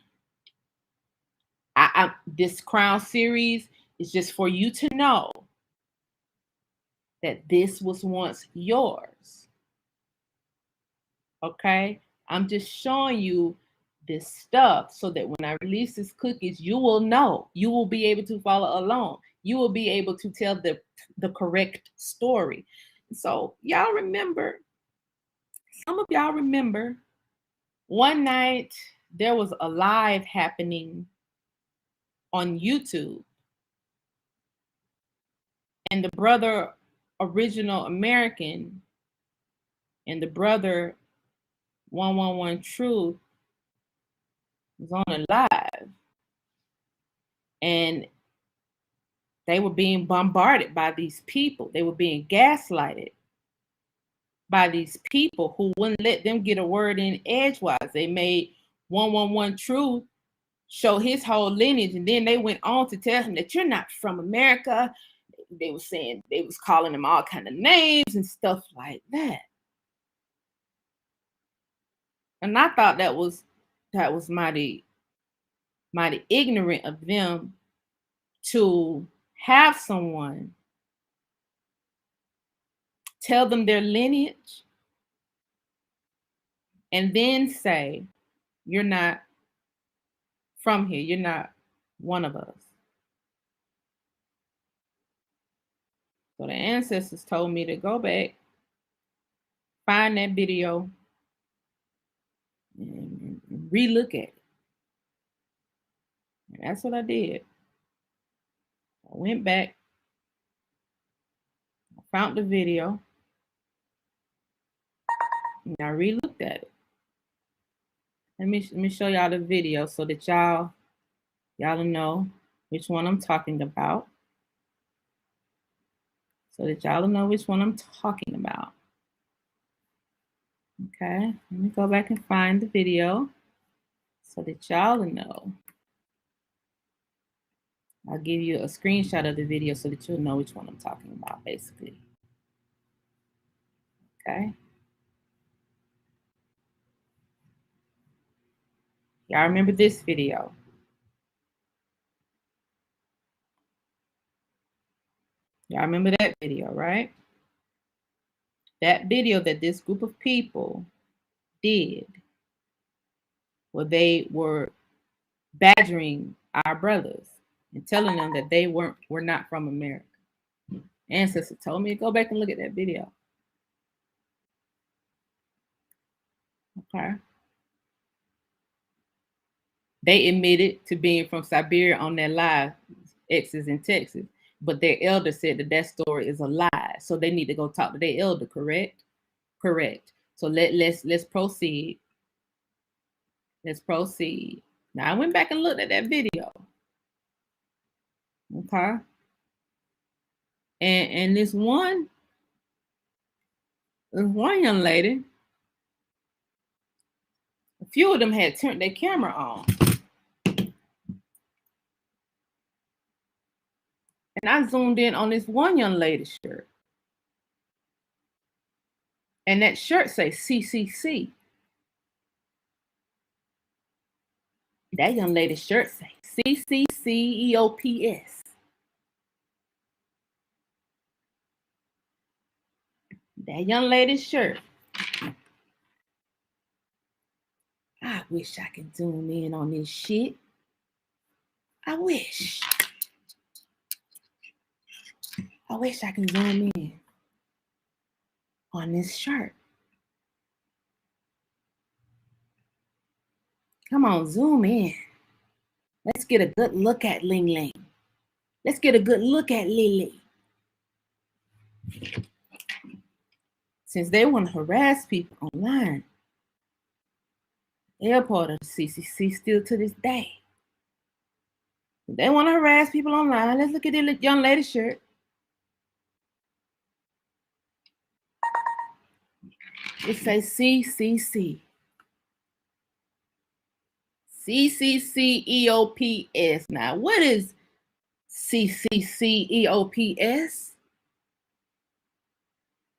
this Crown series is just for you to know that this was once yours. Okay? I'm just showing you this stuff so that when I release these cookies, you will know. You will be able to follow along. You will be able to tell the correct story. So y'all remember, some of y'all remember, one night there was a live happening on YouTube. And the brother Original American and the brother 111 Truth was on a live. And they were being bombarded by these people. They were being gaslighted by these people who wouldn't let them get a word in edgewise. They made 111 Truth show his whole lineage, and then they went on to tell him that you're not from America. They were saying, they was calling him all kind of names and stuff like that. And I thought that was mighty ignorant of them to have someone tell them their lineage and then say, you're not from here. You're not one of us. So the ancestors told me to go back, find that video, and relook at it. And that's what I did. I went back, I found the video, and I relooked at it. Let me show y'all the video so that y'all know which one I'm talking about. So that y'all know which one I'm talking about. Okay, let me go back and find the video so that y'all know. I'll give you a screenshot of the video so that you'll know which one I'm talking about, basically. Okay. Y'all remember this video? Y'all remember that video, right? That video that this group of people did, where they were badgering our brothers and telling them that they were not from America. Ancestor told me to go back and look at that video. Okay. They admitted to being from Siberia on their live, exes in Texas, but their elder said that story is a lie. So they need to go talk to their elder, correct? Correct. So let's proceed. Let's proceed. Now I went back and looked at that video. Okay. And this one young lady, a few of them had turned their camera on. And I zoomed in on this one young lady's shirt. And that shirt says CCC. That young lady's shirt says CCC EOPS. That young lady's shirt. I wish I could zoom in on this shit. I wish I can zoom in on this shirt. Come on, zoom in. Let's get a good look at Ling Ling. Let's get a good look at Lily. Since they want to harass people online, they're part of the CCC still to this day. If they want to harass people online, let's look at the young lady's shirt. It says CCC. CCC EOPS. Now, what is CCC EOPS?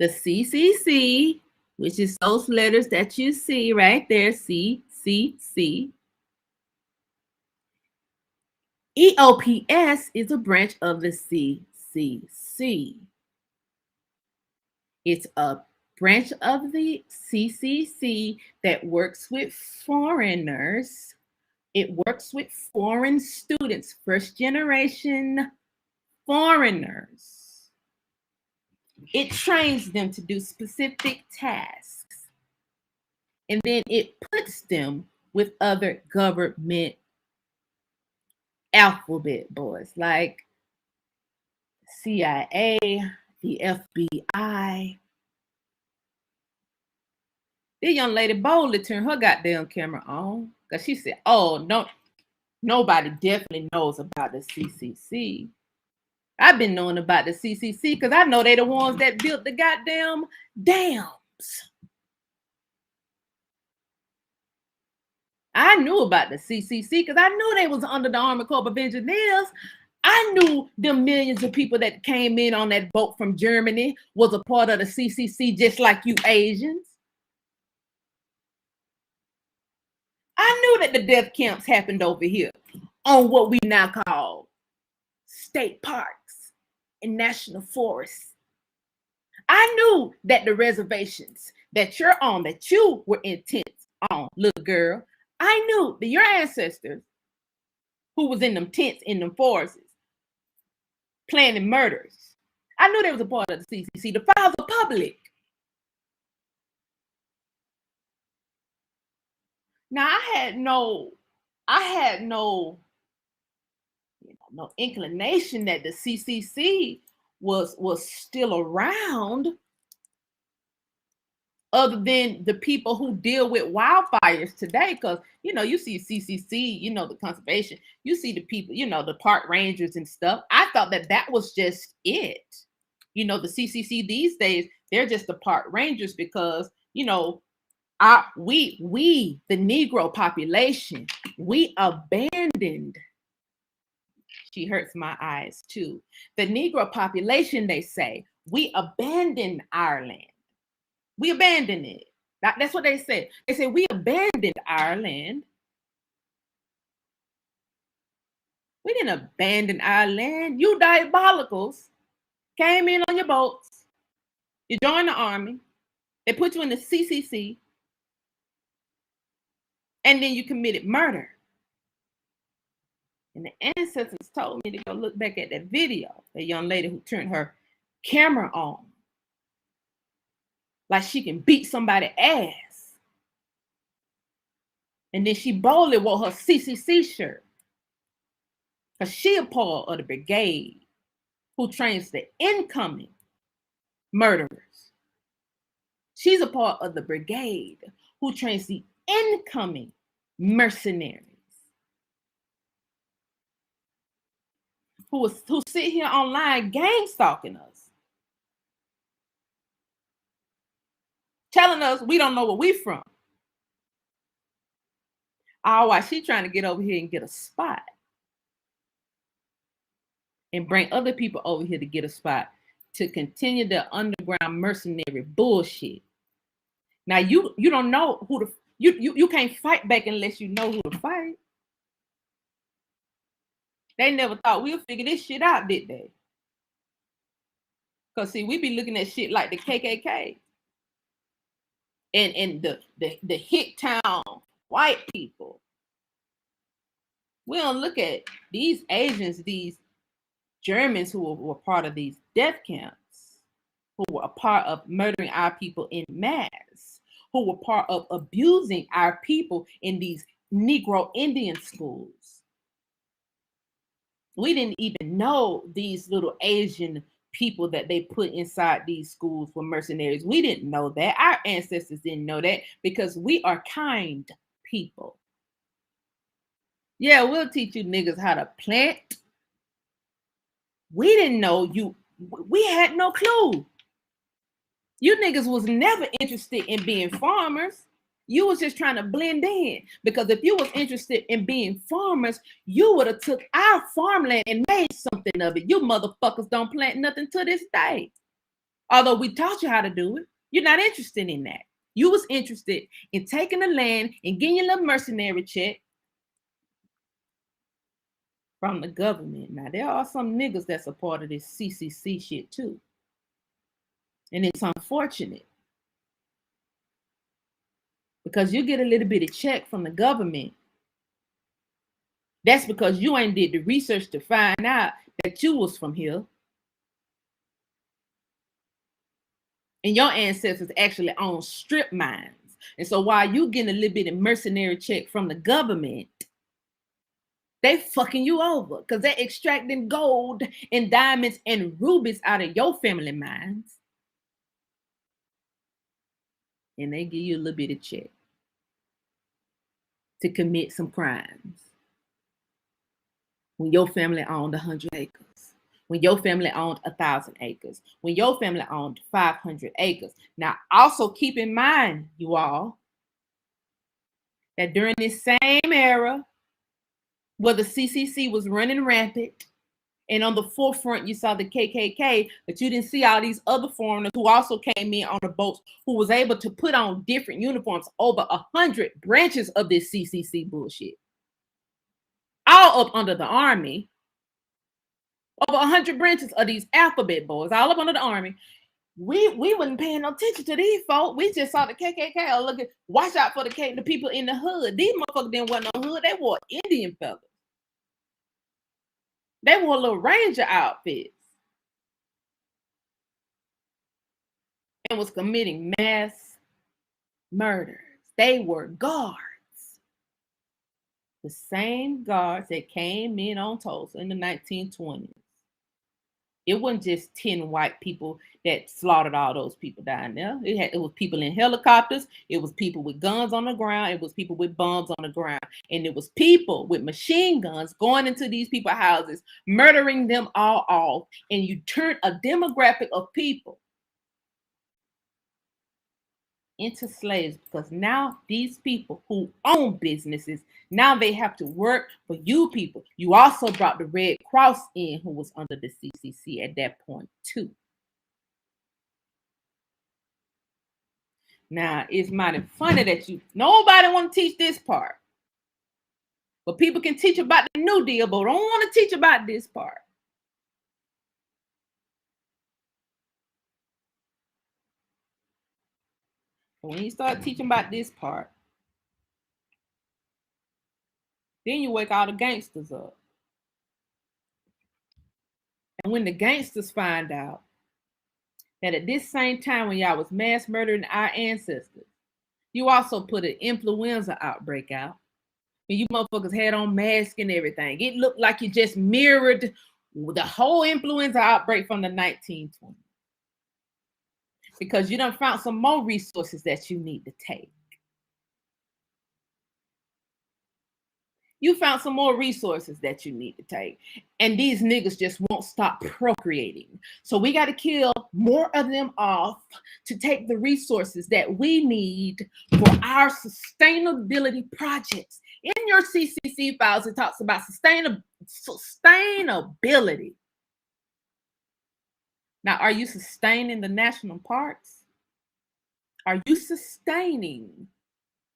The CCC, which is those letters that you see right there, CCC. EOPS is a branch of the CCC. It's a branch of the CCC that works with foreigners. It works with foreign students, first generation foreigners. It trains them to do specific tasks. And then it puts them with other government alphabet boys like CIA, the FBI. This young lady boldly turned her goddamn camera on because she said, oh, no, nobody definitely knows about the CCC. I've been knowing about the CCC because I know they're the ones that built the goddamn dams. I knew about the CCC because I knew they was under the Army Corps of Engineers. I knew the millions of people that came in on that boat from Germany was a part of the CCC, just like you Asians. I knew that the death camps happened over here on what we now call state parks and national forests. I knew that the reservations that you're on, that you were intent on, little girl, I knew that your ancestors who was in them tents, in them forests, planning murders, I knew they was a part of the CCC. The files are public. Now, I had no inclination that the CCC was still around, other than the people who deal with wildfires today. Because, you see CCC, the conservation, you see the people, the park rangers and stuff. I thought that was just it. The CCC these days, they're just the park rangers because, we, the Negro population, we abandoned. She hurts my eyes too. The Negro population, they say, we abandoned our land. We abandoned it. That's what they said. They said, we abandoned our land. We didn't abandon our land. You diabolicals came in on your boats. You joined the army. They put you in the CCC. And then you committed murder. And the ancestors told me to go look back at that video, the young lady who turned her camera on like she can beat somebody's ass. And then she boldly wore her CCC shirt because she a part of the brigade who trains the incoming murderers. She's a part of the brigade who trains the incoming mercenaries. Who sit here online gang stalking us, telling us we don't know where we from. Oh, why she trying to get over here and get a spot and bring other people over here to get a spot to continue the underground mercenary bullshit. Now you don't know who to you can't fight back unless you know who to fight. They never thought we'll figure this shit out, did they? Because see, we be looking at shit like the KKK and the hit town white people. We don't look at these Asians, these Germans who were part of these death camps, who were a part of murdering our people in mass, who were part of abusing our people in these Negro Indian schools. We didn't even know these little Asian people that they put inside these schools were mercenaries. We didn't know that. Our ancestors didn't know that because we are kind people. Yeah, we'll teach you niggas how to plant. We didn't know you. We had no clue. You niggas was never interested in being farmers. You was just trying to blend in, because if you was interested in being farmers, you would have took our farmland and made something of it. You motherfuckers don't plant nothing to this day. Although we taught you how to do it, you're not interested in that. You was interested in taking the land and getting your little mercenary check from the government. Now, there are some niggas that's a part of this CCC shit too. And it's unfortunate, because you get a little bit of check from the government. That's because you ain't did the research to find out that you was from here. And your ancestors actually owned strip mines. And so while you getting a little bit of mercenary check from the government, they fucking you over because they extracting gold and diamonds and rubies out of your family mines. And they give you a little bit of check to commit some crimes. When your family owned 100 acres, when your family owned 1,000 acres, when your family owned 500 acres. Now, also keep in mind, you all, that during this same era where the CCC was running rampant, and on the forefront, you saw the KKK, but you didn't see all these other foreigners who also came in on the boats, who was able to put on different uniforms, over 100 branches of this CCC bullshit. All up under the army. Over 100 branches of these alphabet boys, all up under the army. We wasn't paying no attention to these folk. We just saw the KKK. Or look at, watch out for the people in the hood. These motherfuckers didn't want no hood. They wore Indian feathers. They wore little ranger outfits and was committing mass murders. They were guards. The same guards that came in on Tulsa in the 1920s. It wasn't just 10 white people that slaughtered all those people down there. It was people in helicopters. It was people with guns on the ground. It was people with bombs on the ground. And it was people with machine guns going into these people's houses, murdering them all off. And you turn a demographic of people into slaves, because now these people who own businesses, now they have to work for you people. You also brought the Red Cross in, who was under the CCC at that point too. Now, it's mighty funny that nobody want to teach this part, but people can teach about the New Deal, but don't want to teach about this part. When you start teaching about this part, then you wake all the gangsters up. And when the gangsters find out that at this same time when y'all was mass murdering our ancestors, you also put an influenza outbreak out. And you motherfuckers had on masks and everything. It looked like you just mirrored the whole influenza outbreak from the 1920s. Because you done found some more resources that you need to take. You found some more resources that you need to take. And these niggas just won't stop procreating. So we got to kill more of them off to take the resources that we need for our sustainability projects. In your CCC files, it talks about sustainability. Now, are you sustaining the national parks? Are you sustaining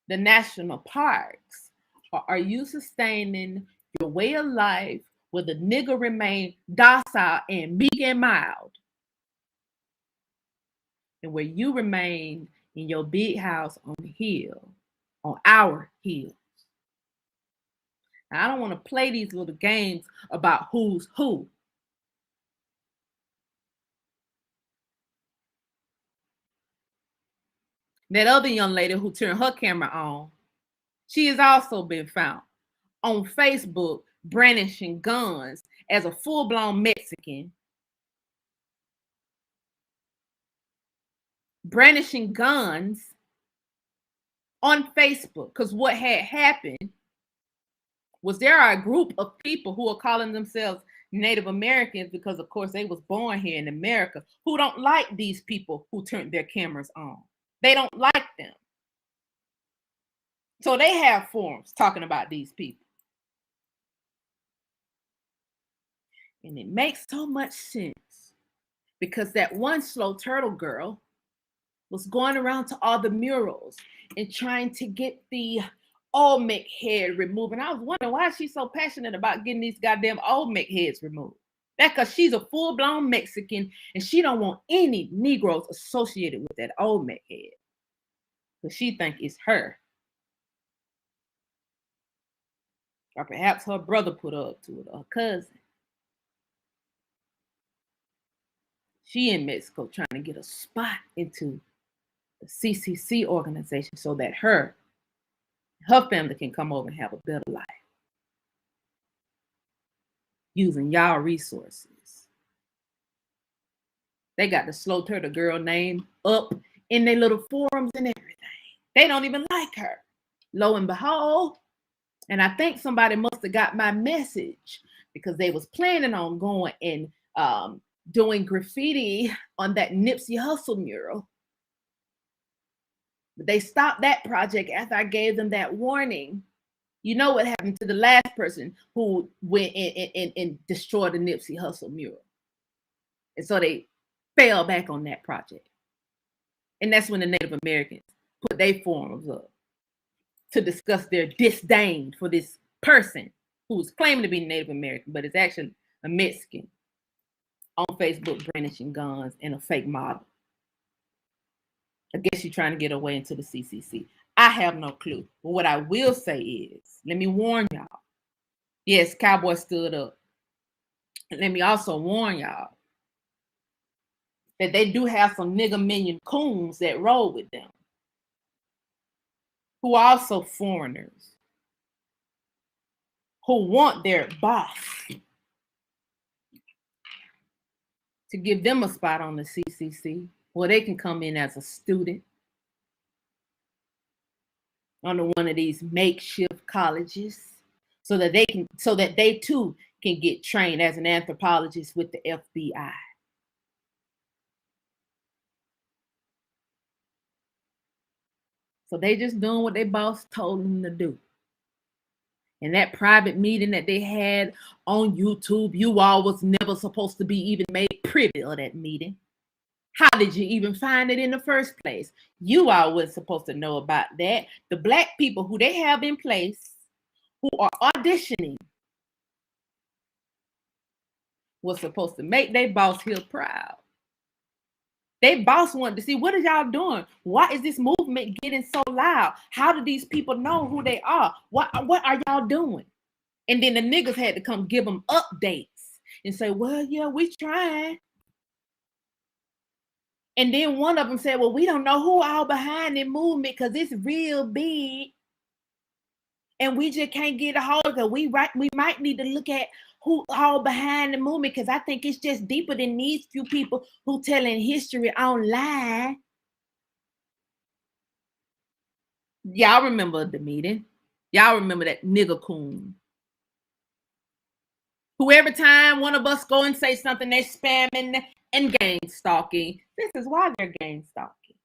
the national parks? Or are you sustaining your way of life where the nigger remain docile and meek and mild? And where you remain in your big house on the hill, on our hill. Now, I don't want to play these little games about who's who. That other young lady who turned her camera on, she has also been found on Facebook brandishing guns as a full-blown Mexican. Brandishing guns on Facebook, because what had happened was there are a group of people who are calling themselves Native Americans because, of course, they was born here in America, who don't like these people who turned their cameras on. They don't like them. So they have forums talking about these people. And it makes so much sense because that one slow turtle girl was going around to all the murals and trying to get the Olmec head removed. And I was wondering why she's so passionate about getting these goddamn Olmec heads removed. That's because she's a full-blown Mexican and she don't want any Negroes associated with that Olmec head. Because she thinks it's her. Or perhaps her brother put her up to it, or her cousin. She in Mexico trying to get a spot into the Ccc organization so that her family can come over and have a better life. Using y'all resources. They got the slow turtle girl name up in their little forums and everything. They don't even like her. Lo and behold, and I think somebody must have got my message because they was planning on going and doing graffiti on that Nipsey Hussle mural. But they stopped that project after I gave them that warning. You know what happened to the last person who went and destroyed the Nipsey Hussle mural. And so they fell back on that project. And that's when the Native Americans put their forums up to discuss their disdain for this person who's claiming to be Native American, but is actually a Mexican on Facebook brandishing guns and a fake model. I guess you're trying to get away into the CCC. I have no clue. But what I will say is, let me warn y'all. Yes, Cowboy stood up. Let me also warn y'all that they do have some nigger minion coons that roll with them, who are also foreigners, who want their boss to give them a spot on the CCC where they can come in as a student under one of these makeshift colleges so that they too can get trained as an anthropologist with the FBI. So they just doing what their boss told them to do. And that private meeting that they had on YouTube, you all was never supposed to be even made privy of that meeting. How did you even find it in the first place? You all wasn't supposed to know about that. The black people who they have in place, who are auditioning, was supposed to make their boss feel proud. They boss wanted to see, what are y'all doing? Why is this movement getting so loud? How do these people know who they are? What are y'all doing? And then the niggas had to come give them updates and say, well, yeah, we trying. And then one of them said, well, we don't know who all behind the movement because it's real big. And we just can't get a hold of it. We might need to look at who all behind the movement because I think it's just deeper than these few people who telling history online. Y'all remember the meeting. Y'all remember that nigger coon. Who every time one of us go and say something, they're spamming and gang stalking. This is why they're gang stalking.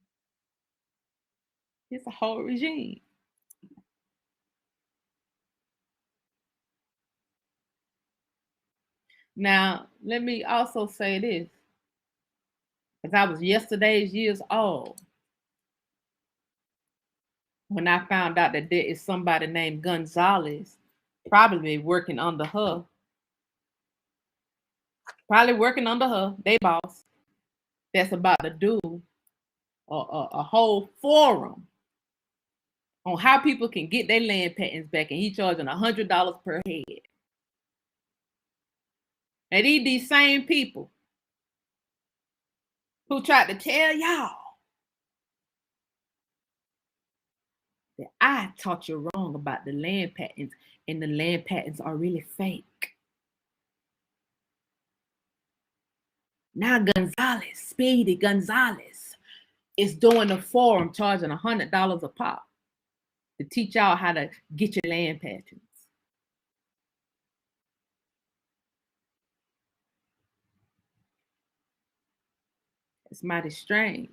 It's a whole regime. Now, let me also say this. Because I was yesterday's years old. when I found out that there is somebody named Gonzalez, probably working under her, they boss, that's about to do a whole forum on how people can get their land patents back, and he charging $100 per head. And these same people who tried to tell y'all that I taught you wrong about the land patents, and the land patents are really fake. Now Speedy Gonzalez, is doing a forum charging $100 a pop to teach y'all how to get your land patents. It's mighty strange.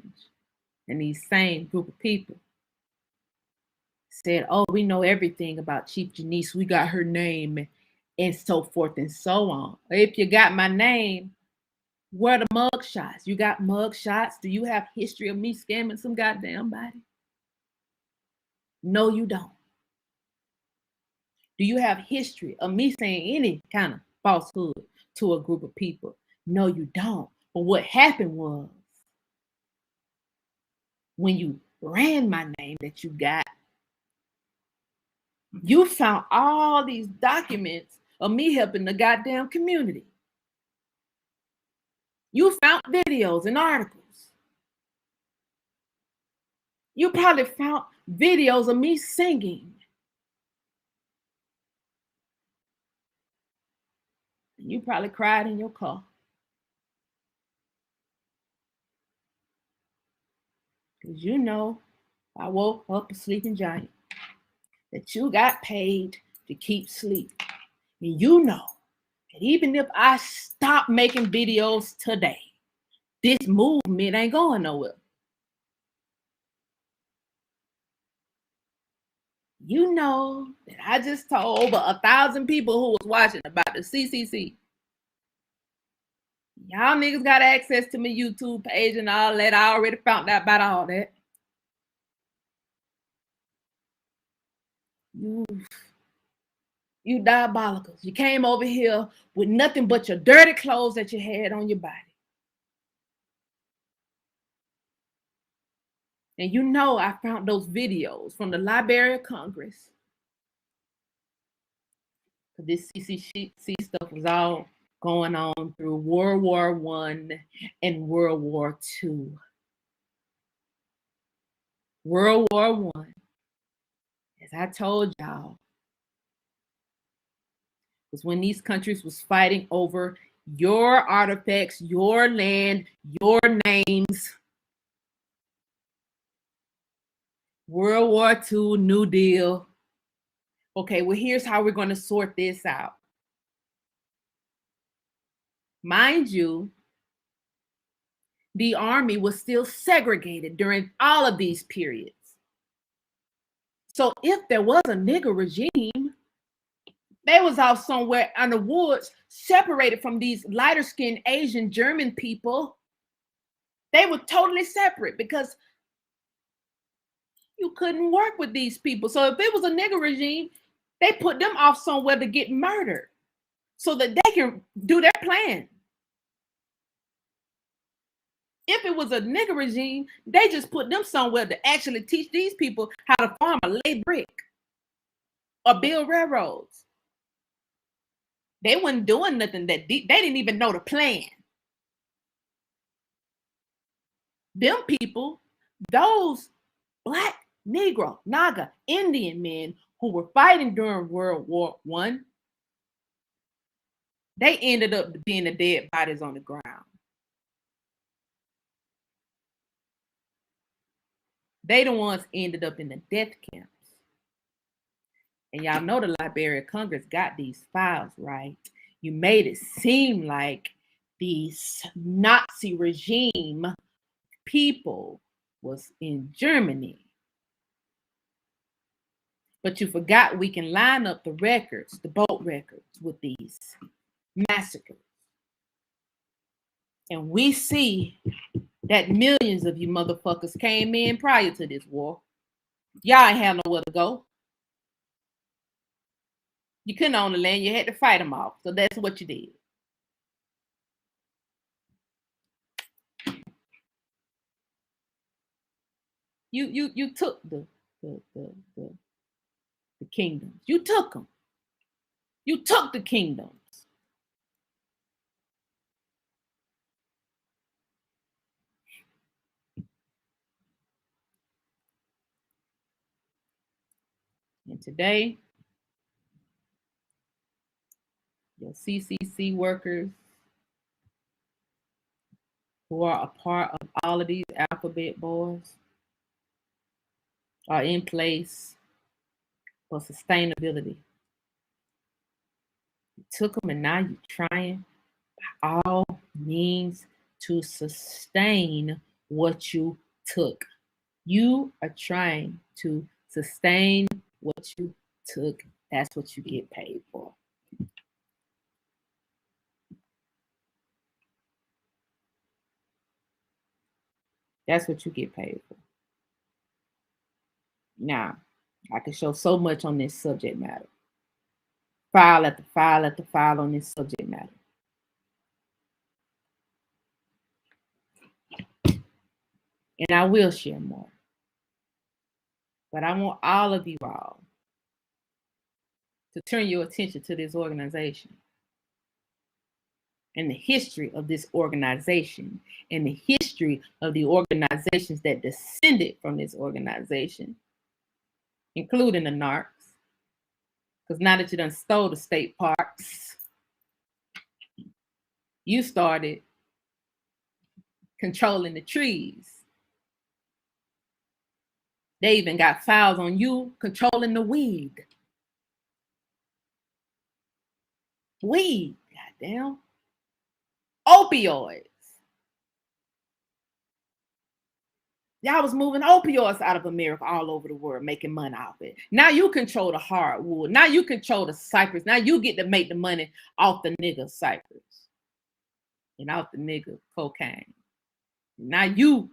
And these same group of people said, oh, we know everything about Chief Janice. We got her name and so forth and so on. If you got my name, where are the mug shots? You got mug shots? Do you have history of me scamming some goddamn body? No, you don't. Do you have history of me saying any kind of falsehood to a group of people? No, you don't. But what happened was, when you ran my name that you got, you found all these documents of me helping the goddamn community. You found videos and articles. You probably found videos of me singing. You probably cried in your car. Because you know, I woke up a sleeping giant, that you got paid to keep sleep. And you know that even if I stop making videos today, this movement ain't going nowhere. You know that I just told over 1,000 people who was watching about the CCC. Y'all niggas got access to my YouTube page and all that. I already found out about all that. You diabolicals. You came over here with nothing but your dirty clothes that you had on your body. And you know I found those videos from the Library of Congress. This CCC stuff was all going on through World War I and World War II. World War I, as I told y'all, was when these countries was fighting over your artifacts, your land, your names. World War II, New Deal. Okay, well, here's how we're going to sort this out. Mind you, the Army was still segregated during all of these periods. So if there was a nigger regime, they was off somewhere in the woods, separated from these lighter-skinned Asian German people. They were totally separate because you couldn't work with these people. So if it was a nigger regime, they put them off somewhere to get murdered so that they can do their plan. If it was a nigger regime, they just put them somewhere to actually teach these people how to farm or lay brick or build railroads. They weren't doing nothing that deep. They didn't even know the plan. Them people, those Black, Negro, Naga, Indian men who were fighting during World War I, they ended up being the dead bodies on the ground. They the ones ended up in the death camps. And y'all know the Library of Congress got these files, right? You made it seem like these Nazi regime people was in Germany. But you forgot we can line up the records, the boat records, with these massacres. And we see that millions of you motherfuckers came in prior to this war. Y'all ain't have nowhere to go. You couldn't own the land. You had to fight them off. So that's what you did. You took the kingdoms. You took them. You took the kingdoms. And today, your CCC workers who are a part of all of these alphabet boys are in place for sustainability. You took them and now you're trying by all means to sustain what you took. You are trying to sustain what you took. That's what you get paid for. That's what you get paid for. Now, I can show so much on this subject matter. File after file after file on this subject matter. And I will share more. But I want all of you all to turn your attention to this organization and the history of this organization and the history of the organizations that descended from this organization, including the NARCs. Because now that you done stole the state parks, you started controlling the trees. They even got files on you controlling the weed. Weed, goddamn. Opioids. Y'all was moving opioids out of America all over the world, making money off it. Now you control the hardwood. Now you control the cypress. Now you get to make the money off the nigga cypress and off the nigga cocaine. Now you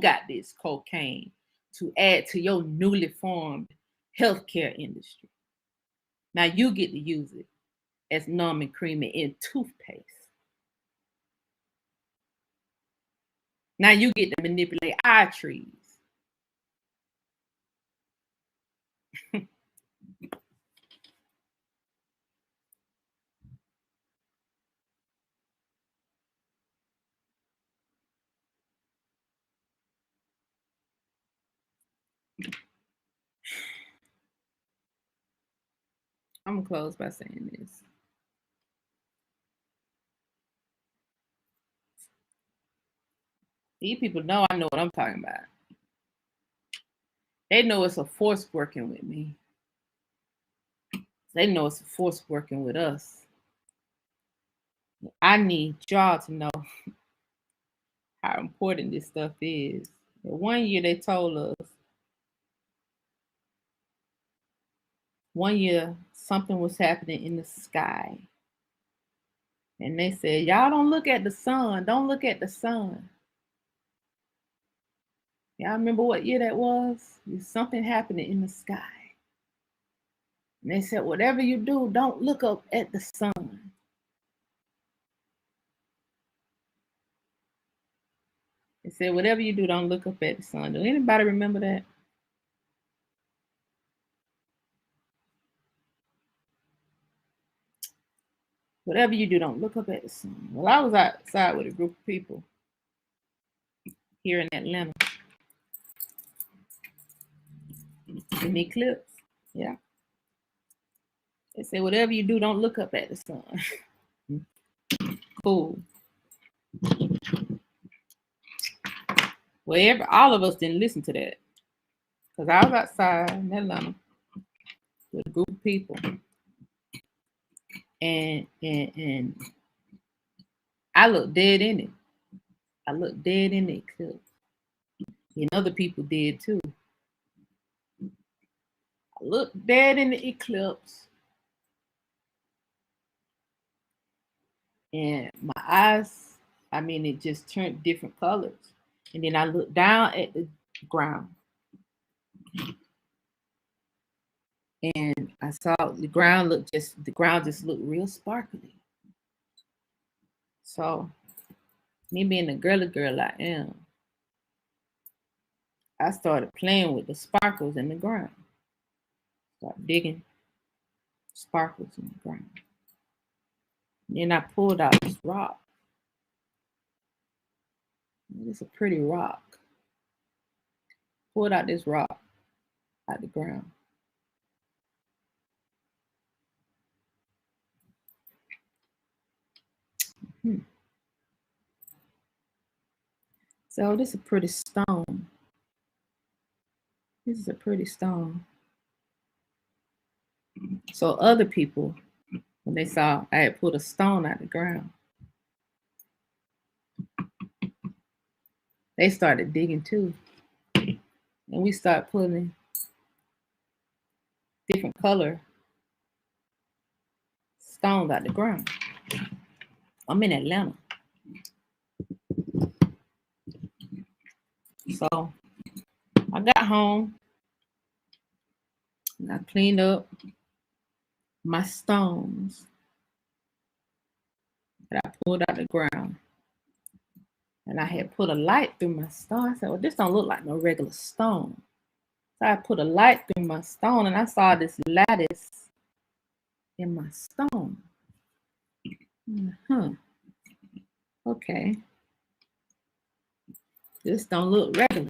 got this cocaine to add to your newly formed healthcare industry. Now you get to use it as numbing cream in toothpaste. Now you get to manipulate our trees. I'm gonna close by saying this. These people know I know what I'm talking about. They know it's a force working with me. They know it's a force working with us. I need y'all to know how important this stuff is. One year they told us, one year something was happening in the sky. And they said, y'all don't look at the sun. Don't look at the sun. Y'all remember what year that was? There's something happening in the sky. And they said, whatever you do, don't look up at the sun. They said, whatever you do, don't look up at the sun. Do anybody remember that? Whatever you do, don't look up at the sun. Well, I was outside with a group of people here in Atlanta. In the eclipse, yeah. They say, whatever you do, don't look up at the sun. Cool. Well, all of us didn't listen to that. Because I was outside in Atlanta with a group of people. And I looked dead in it. I looked dead in the eclipse. And other people did too. I looked dead in the eclipse. And my eyes, I mean, it just turned different colors. And then I looked down at the ground. And I saw the ground just looked real sparkly. So me being the girly girl I am, I started playing with the sparkles in the ground. Start digging sparkles in the ground. Then I pulled out this rock. It's a pretty rock. Pulled out this rock out the ground. So this is a pretty stone. This is a pretty stone. So other people, when they saw I had put a stone out the ground, they started digging too. And we started putting different color stones out the ground. I'm in Atlanta. So I got home and I cleaned up my stones that I pulled out the ground. And I had put a light through my stone. I said, well, this don't look like no regular stone. So I put a light through my stone and I saw this lattice in my stone. Okay. This don't look regular.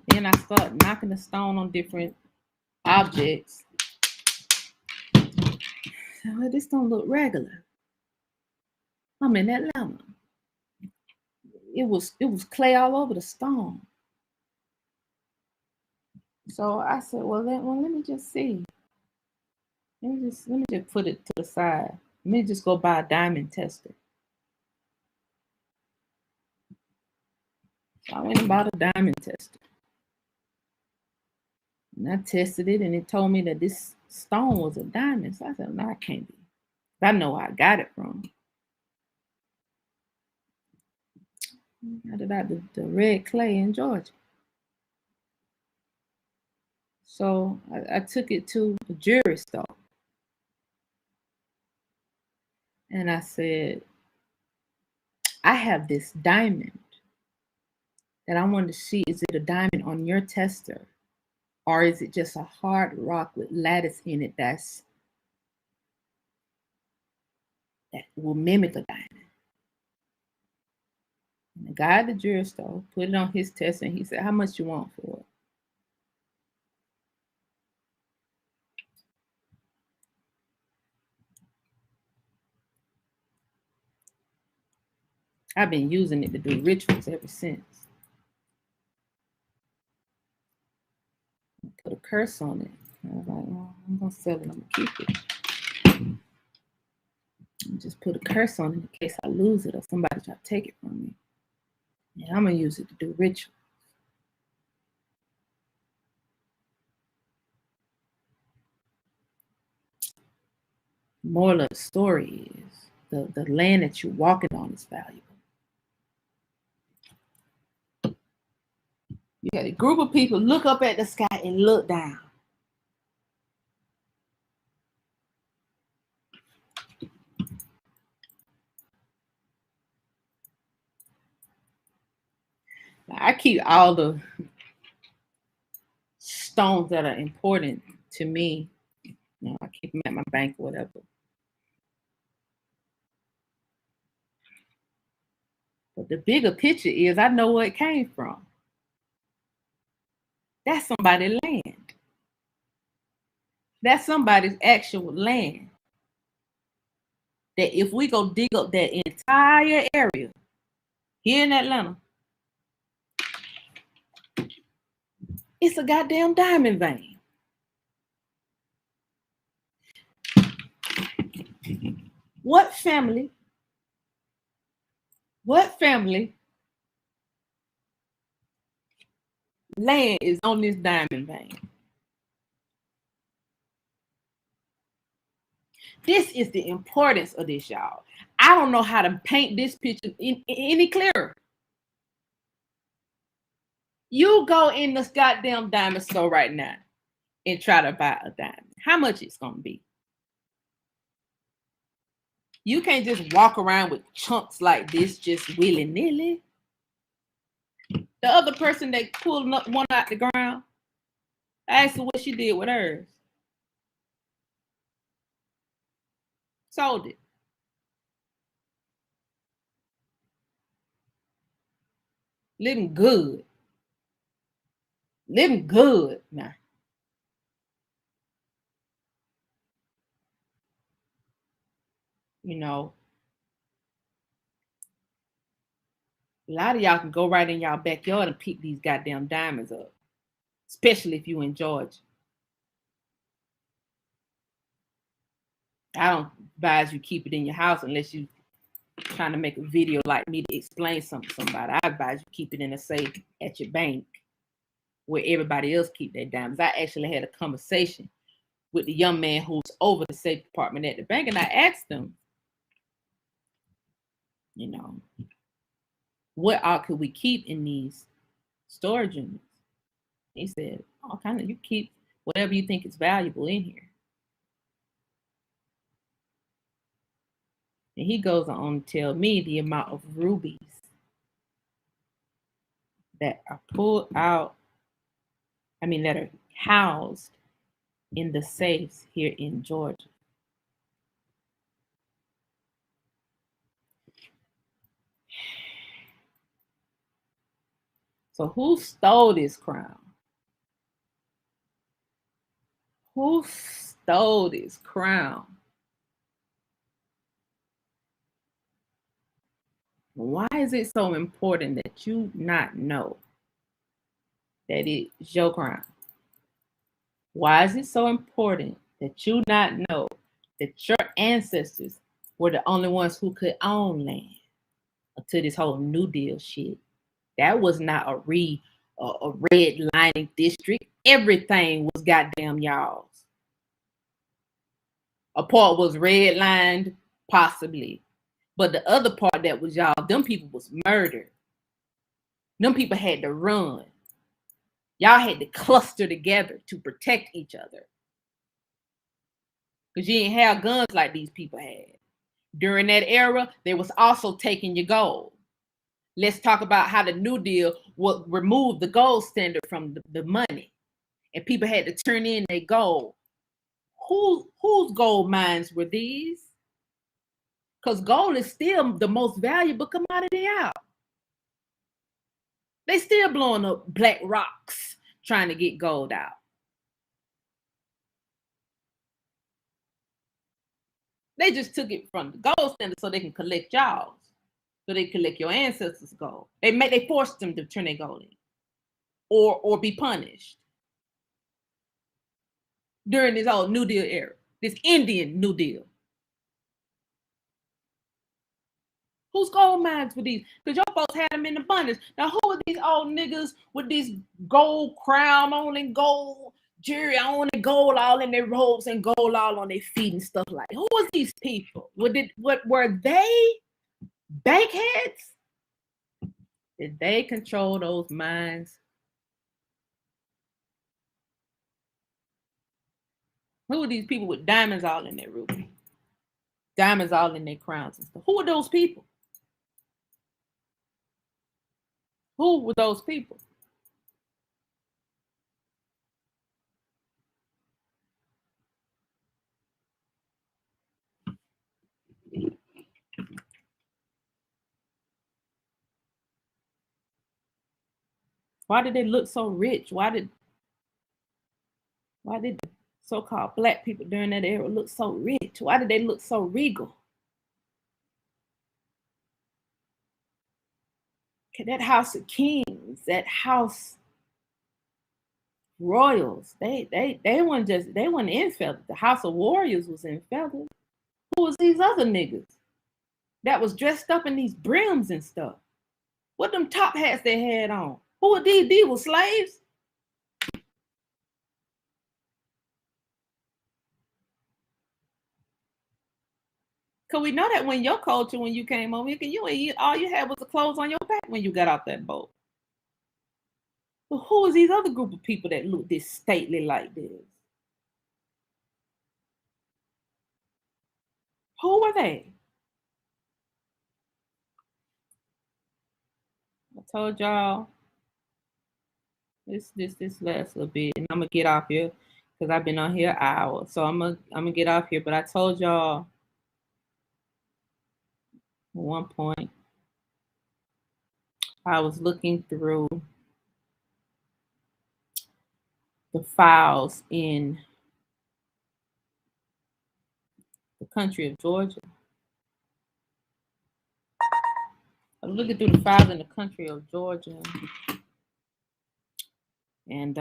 Then I start knocking the stone on different objects. Well, this don't look regular. I'm in Atlanta. It was clay all over the stone. So I said, well, let me just see. Let me just put it to the side. Let me just go buy a diamond tester. So I went and bought a diamond tester. And I tested it and it told me that this stone was a diamond. So I said, no, it can't be. I know where I got it from. I got it out the red clay in Georgia. So I took it to a jewelry store. And I said, I have this diamond that I wanted to see, is it a diamond on your tester? Or is it just a hard rock with lattice in it that will mimic a diamond? And the guy at the jewelry store put it on his tester and he said, how much you want for it? I've been using it to do rituals ever since. I put a curse on it. I was like, well, I'm going to sell it. I'm going to keep it. And just put a curse on it in case I lose it or somebody try to take it from me. And I'm going to use it to do rituals. Moral of the story is the land that you're walking on is valuable. You got a group of people look up at the sky and look down. Now, I keep all the stones that are important to me. You know, I keep them at my bank or whatever. But the bigger picture is I know where it came from. That's somebody's land. That's somebody's actual land. That if we go dig up that entire area here in Atlanta, it's a goddamn diamond vein. What family land is on this diamond vein? This is the importance of this, y'all. I don't know how to paint this picture any clearer. You go in this goddamn diamond store right now and try to buy a diamond. How much it's gonna be? You can't just walk around with chunks like this just willy-nilly. The other person that pulled one out the ground, I asked her what she did with hers. Sold it. Living good. Living good now. You know, a lot of y'all can go right in y'all backyard and pick these goddamn diamonds up, especially if you in Georgia. I don't advise you keep it in your house unless you trying to make a video like me to explain something to somebody. I advise you keep it in a safe at your bank where everybody else keep their diamonds. I actually had a conversation with the young man who's over the safe department at the bank, and I asked him, you know, what all could we keep in these storage units? He said, all kind of, you keep whatever you think is valuable in here. And he goes on to tell me the amount of rubies that are pulled out, that are housed in the safes here in Georgia. So who stole this crown? Who stole this crown? Why is it so important that you not know that it's your crown? Why is it so important that you not know that your ancestors were the only ones who could own land until this whole New Deal shit? That was not a redlining district. Everything was goddamn y'all's. A part was redlined, possibly. But the other part that was y'all, them people was murdered. Them people had to run. Y'all had to cluster together to protect each other. Because you didn't have guns like these people had. During that era, they was also taking your gold. Let's talk about how the New Deal would remove the gold standard from the money. And people had to turn in their gold. Whose gold mines were these? Because gold is still the most valuable commodity out. They still blowing up black rocks trying to get gold out. They just took it from the gold standard so they can collect y'all's. So they collect your ancestors' gold. They forced them to turn their gold in. Or be punished. During this old New Deal era. This Indian New Deal. Whose gold mines were these? Because your folks had them in abundance. Now, who are these old niggas with these gold crown on and gold jewelry on and gold all in their robes and gold all on their feet and stuff like that? Who was these people? What were they bankheads? Did they control those mines? Who are these people with diamonds all in their ruby? Diamonds all in their crowns and stuff. Who are those people? Who were those people? Why did they look so rich? Why did the so-called black people during that era look so rich? Why did they look so regal? That house of kings, that house royals, they weren't in feathers. The house of warriors was in feathers. Who was these other niggas that was dressed up in these brims and stuff? What them top hats they had on? Who were these? These were slaves? Cause we know that when your culture, when you came over here, all you had was the clothes on your back when you got off that boat. But who is these other group of people that look this stately like this? Who are they? I told y'all this last little bit, and I'm gonna get off here because I've been on here an hour. So I'm gonna get off here. But I told y'all at one point I was looking through the files in the country of Georgia. I was looking through the files in the country of Georgia, and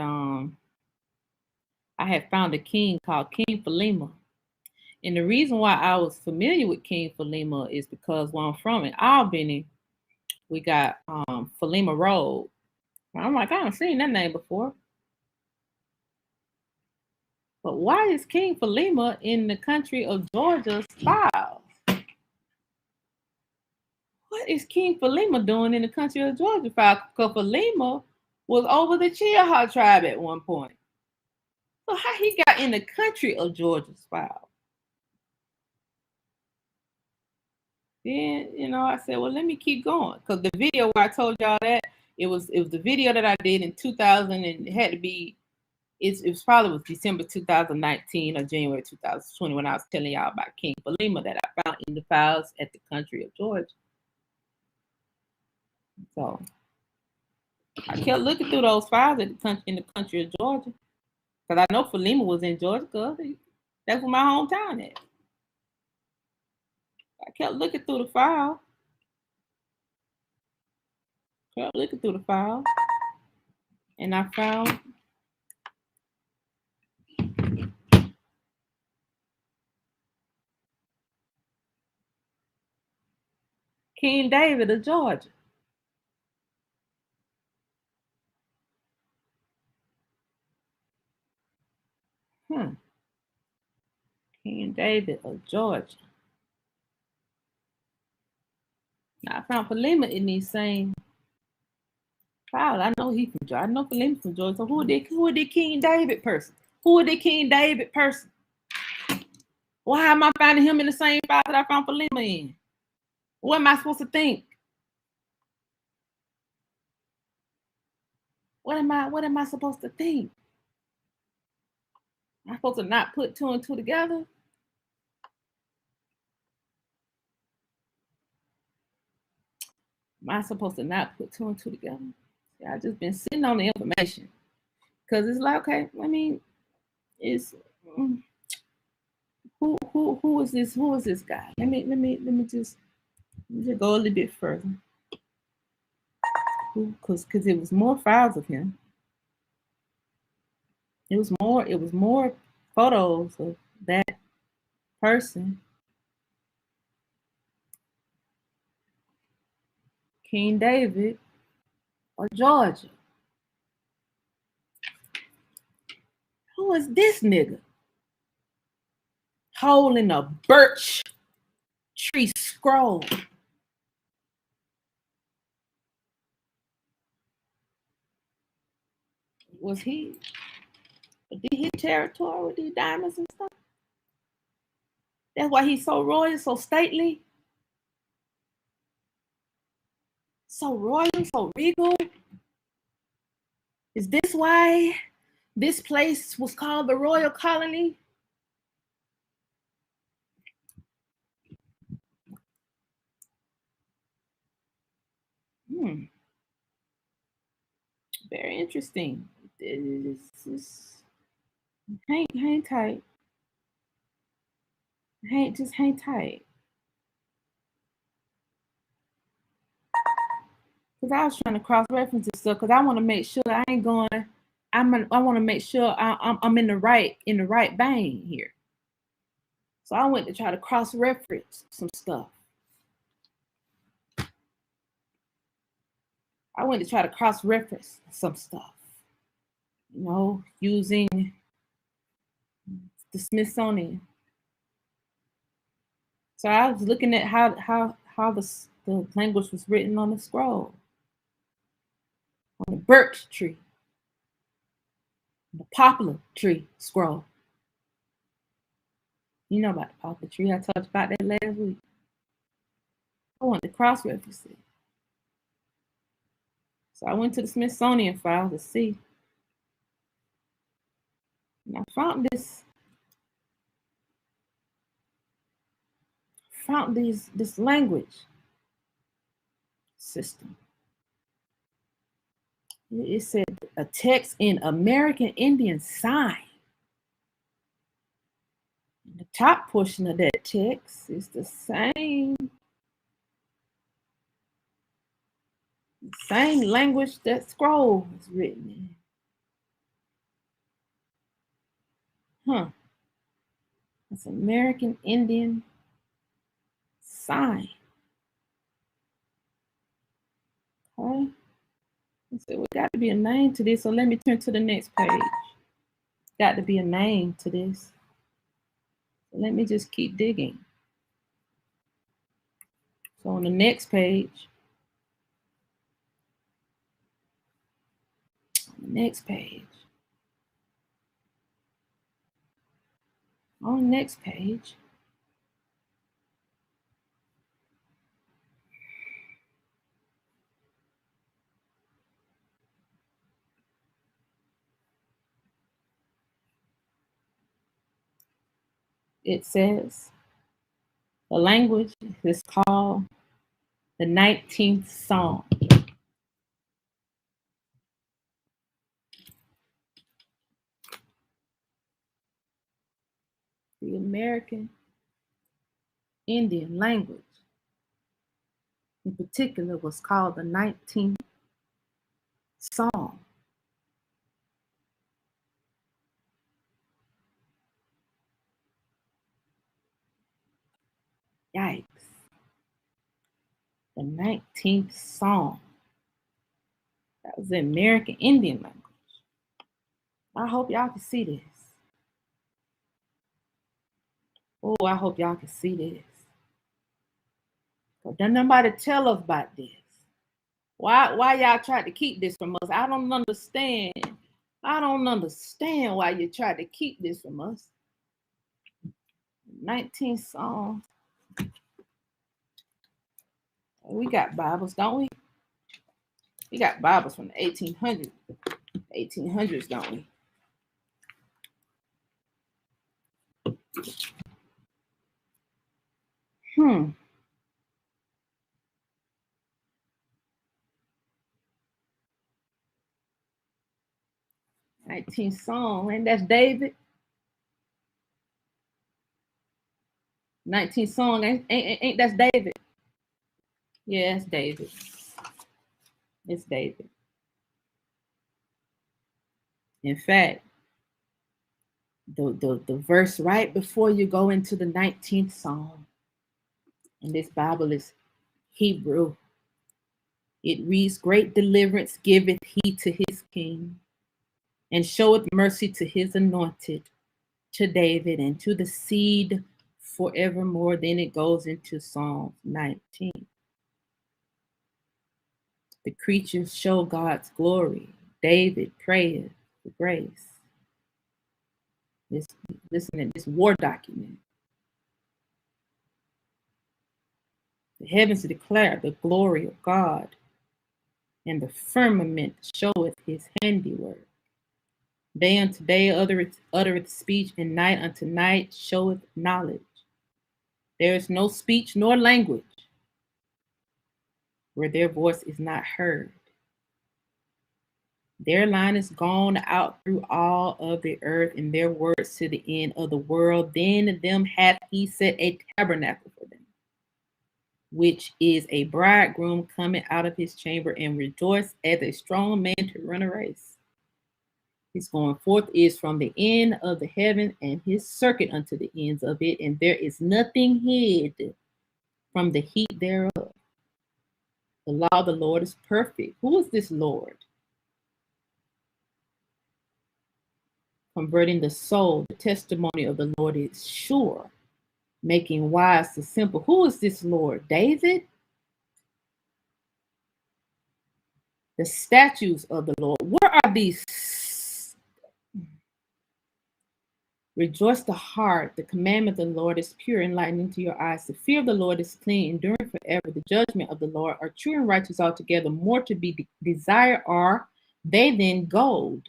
I had found a king called King Philema. And the reason why I was familiar with King Philema is because where I'm from in Albany, we got Philema Road. I'm like, I haven't seen that name before. But why is King Philema in the country of Georgia's files? What is King Philema doing in the country of Georgia files? Because Philema was over the Chiaha tribe at one point. So how he got in the country of Georgia's files? Then, you know, I said, well, let me keep going. Because the video where I told y'all that, it was the video that I did in 2000, and it had to be, it was probably December 2019 or January 2020 when I was telling y'all about King Philema that I found in the files at the country of Georgia. So I kept looking through those files in the country of Georgia. Because I know Philema was in Georgia, because that's where my hometown is. I kept looking through the file. And I found King David of Georgia. King David of Georgia. Now I found Philema in these same files. I know he from Georgia. I know Philema from Georgia. So who are the King David person? Who are the King David person? Why am I finding him in the same file that I found Philema in? What am I supposed to think? What am I supposed to think? Am I supposed to not put two and two together? Am I supposed to not put two and two together? Yeah, I just been sitting on the information. Because it's like, okay, I mean, it's who is this? Who is this guy? Let me just go a little bit further. Because it was more files of him. It was more photos of that person. King David of Georgia. Who is this nigga? Holding a birch tree scroll. Was he? Did he hit territory with these diamonds and stuff? That's why he's so royal, so stately, so royal, so regal. Is this why this place was called the Royal Colony? Very interesting. Hang tight. Just hang tight. Because I was trying to cross-reference this stuff because I want to make sure I ain't going. I want to make sure I'm in the right vein here. So I went to try to cross-reference some stuff. You know, using the Smithsonian. So I was looking at how the language was written on the scroll, on the birch tree. The poplar tree scroll. You know about the poplar tree. I talked about that last week. I want to cross-reference it. So I went to the Smithsonian files to see. And I found this language system. It said a text in American Indian sign. The top portion of that text is the same language that scroll is written in. It's American Indian sign. Okay. So we got to be a name to this. So let me turn to the next page. Got to be a name to this. So let me just keep digging. So on the next page, on the next page, it says the language is called the 19th Psalm. The American Indian language in particular was called the 19th Psalm. Yikes. The 19th Psalm. That was the American Indian language. I hope y'all can see this. Oh, I hope y'all can see this. But then nobody tell us about this. Why y'all tried to keep this from us? I don't understand. I don't understand why you tried to keep this from us. 19th Psalm. We got Bibles, don't we? We got Bibles from the 1800s. 1800s, don't we? Hmm. 19th Psalm, and that's David. 19th Psalm, ain't that's David? Yeah, it's David. It's David. In fact, the verse right before you go into the 19th Psalm, and this Bible is Hebrew. It reads, "Great deliverance giveth he to his king, and showeth mercy to his anointed, to David, and to the seed forevermore." Then it goes into Psalm 19. The creatures show God's glory. David prayeth for grace. Listen to this war document. The heavens declare the glory of God, and the firmament showeth his handiwork. Day unto day uttereth speech, and night unto night showeth knowledge. There is no speech nor language where their voice is not heard. Their line is gone out through all of the earth, and their words to the end of the world. Then them hath he set a tabernacle for them, which is a bridegroom coming out of his chamber, and rejoice as a strong man to run a race. His going forth is from the end of the heaven, and his circuit unto the ends of it, and there is nothing hid from the heat thereof. The law of the Lord is perfect. Who is this Lord? Converting the soul. The testimony of the Lord is sure, making wise the simple. Who is this Lord? David? The statutes of the Lord. Where are these? Rejoice the heart. The commandment of the Lord is pure, enlightening to your eyes. The fear of the Lord is clean, enduring forever. The judgment of the Lord are true and righteous altogether. More to be desired are they than gold.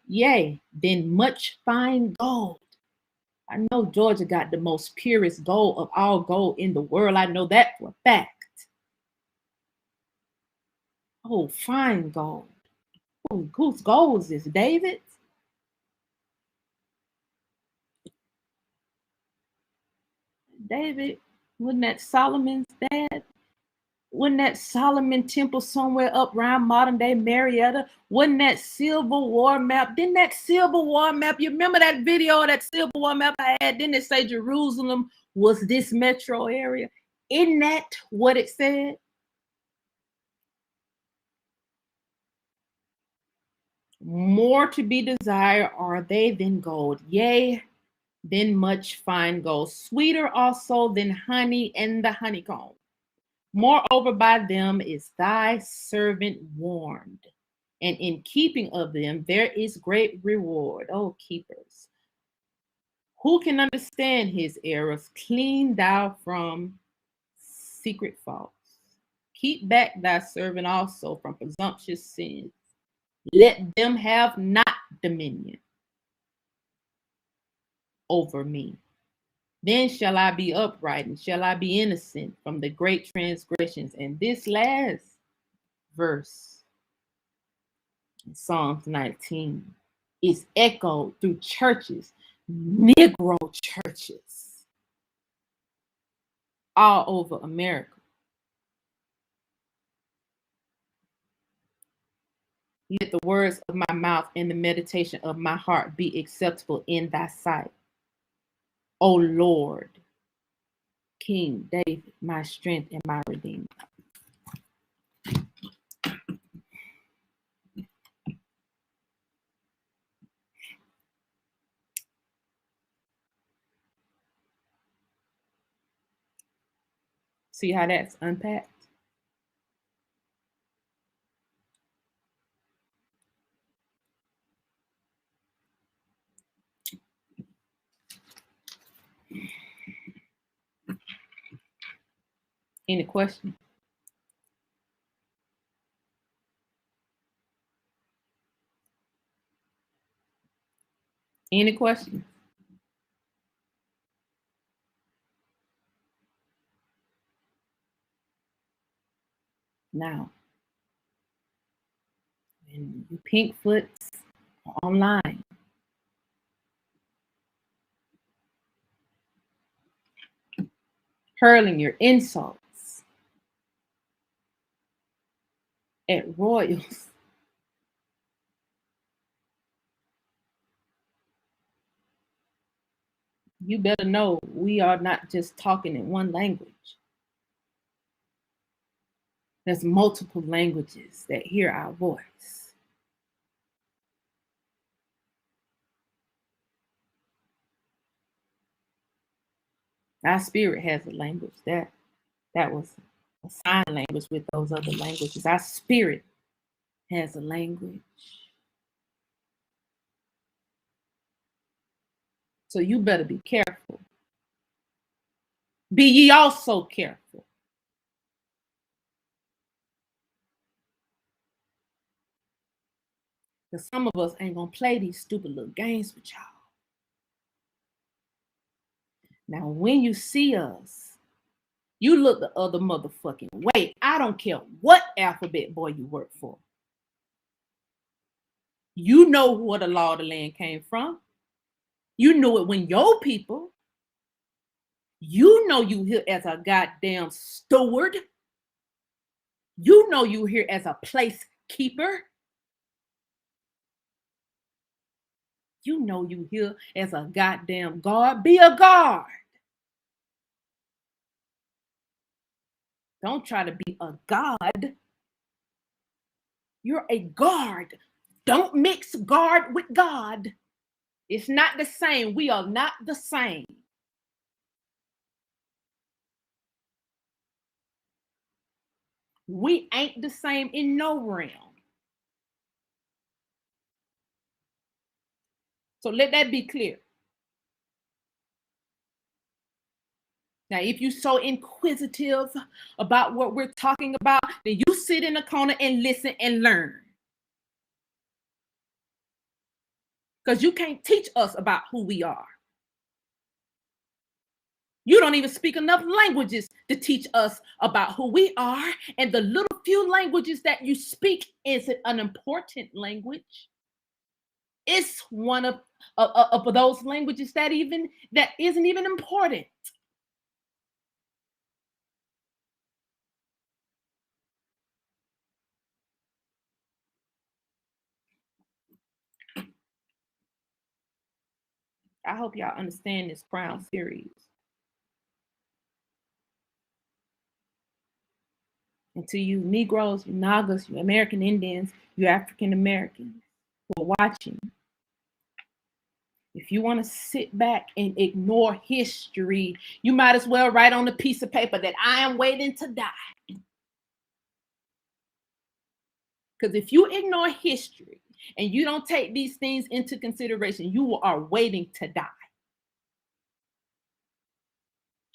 Yea, than much fine gold. I know Georgia got the most purest gold of all gold in the world. I know that for a fact. Oh, fine gold. Oh, whose gold is this? David's? David, wasn't that Solomon's dad? Wasn't that Solomon temple somewhere up around modern day Marietta? Wasn't that Civil War map? Didn't that Civil War map, you remember that video of that Civil War map I had? Didn't it say Jerusalem was this metro area? Isn't that what it said? More to be desired are they than gold, yea, than much fine gold, sweeter also than honey and the honeycomb. Moreover, by them is thy servant warned, and in keeping of them there is great reward. O keepers, who can understand his errors? Clean thou from secret faults. Keep back thy servant also from presumptuous sins. Let them have not dominion over me. Then shall I be upright and shall I be innocent from the great transgressions. And this last verse in Psalms 19 is echoed through churches, Negro churches, all over America. Let the words of my mouth and the meditation of my heart be acceptable in thy sight. O Lord, King David, my strength and my redeemer. See how that's unpacked? Any question? Any question? Now, when you pink foots online, hurling your insults at royals, you better know we are not just talking in one language. There's multiple languages that hear our voice. Our spirit has a language. That was a sign language with those other languages. Our spirit has a language. So you better be careful. Be ye also careful. Because some of us ain't gonna play these stupid little games with y'all. Now, when you see us, you look the other motherfucking way. I don't care what alphabet boy you work for. You know where the law of the land came from. You knew it when your people. You know you here as a goddamn steward. You know you here as a place keeper. You know you here as a goddamn guard. Be a guard. Don't try to be a god. You're a guard. Don't mix guard with God. It's not the same. We are not the same. We ain't the same in no realm. So let that be clear. Now, if you're so inquisitive about what we're talking about, then you sit in a corner and listen and learn. Because you can't teach us about who we are. You don't even speak enough languages to teach us about who we are. And the little few languages that you speak, is it an important language? It's one of those languages that isn't even important. I hope y'all understand this Crown series. And to you Negroes, you Nagas, you American Indians, you African Americans who are watching, if you want to sit back and ignore history, you might as well write on a piece of paper that I am waiting to die. Because if you ignore history and you don't take these things into consideration, you are waiting to die.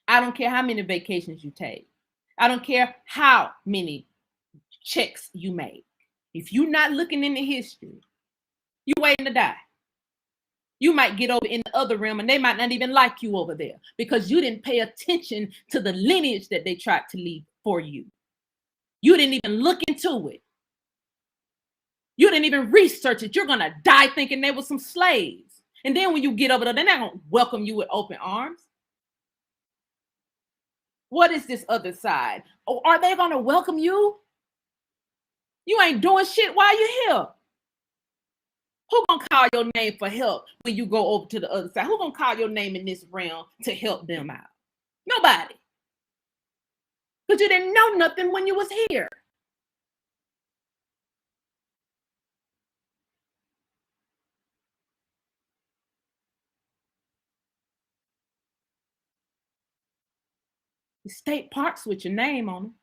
I don't care how many vacations you take. I don't care how many checks you make. If you're not looking into history, you're waiting to die. You might get over in the other realm and they might not even like you over there because you didn't pay attention to the lineage that they tried to leave for you. You didn't even look into it. You didn't even research it. You're going to die thinking they were some slaves. And then when you get over there, they're not going to welcome you with open arms. What is this other side? Oh, are they going to welcome you? You ain't doing shit while you're here. Who gonna call your name for help when you go over to the other side? Who gonna call your name in this realm to help them out? Nobody. Because you didn't know nothing when you was here. The state parks with your name on them.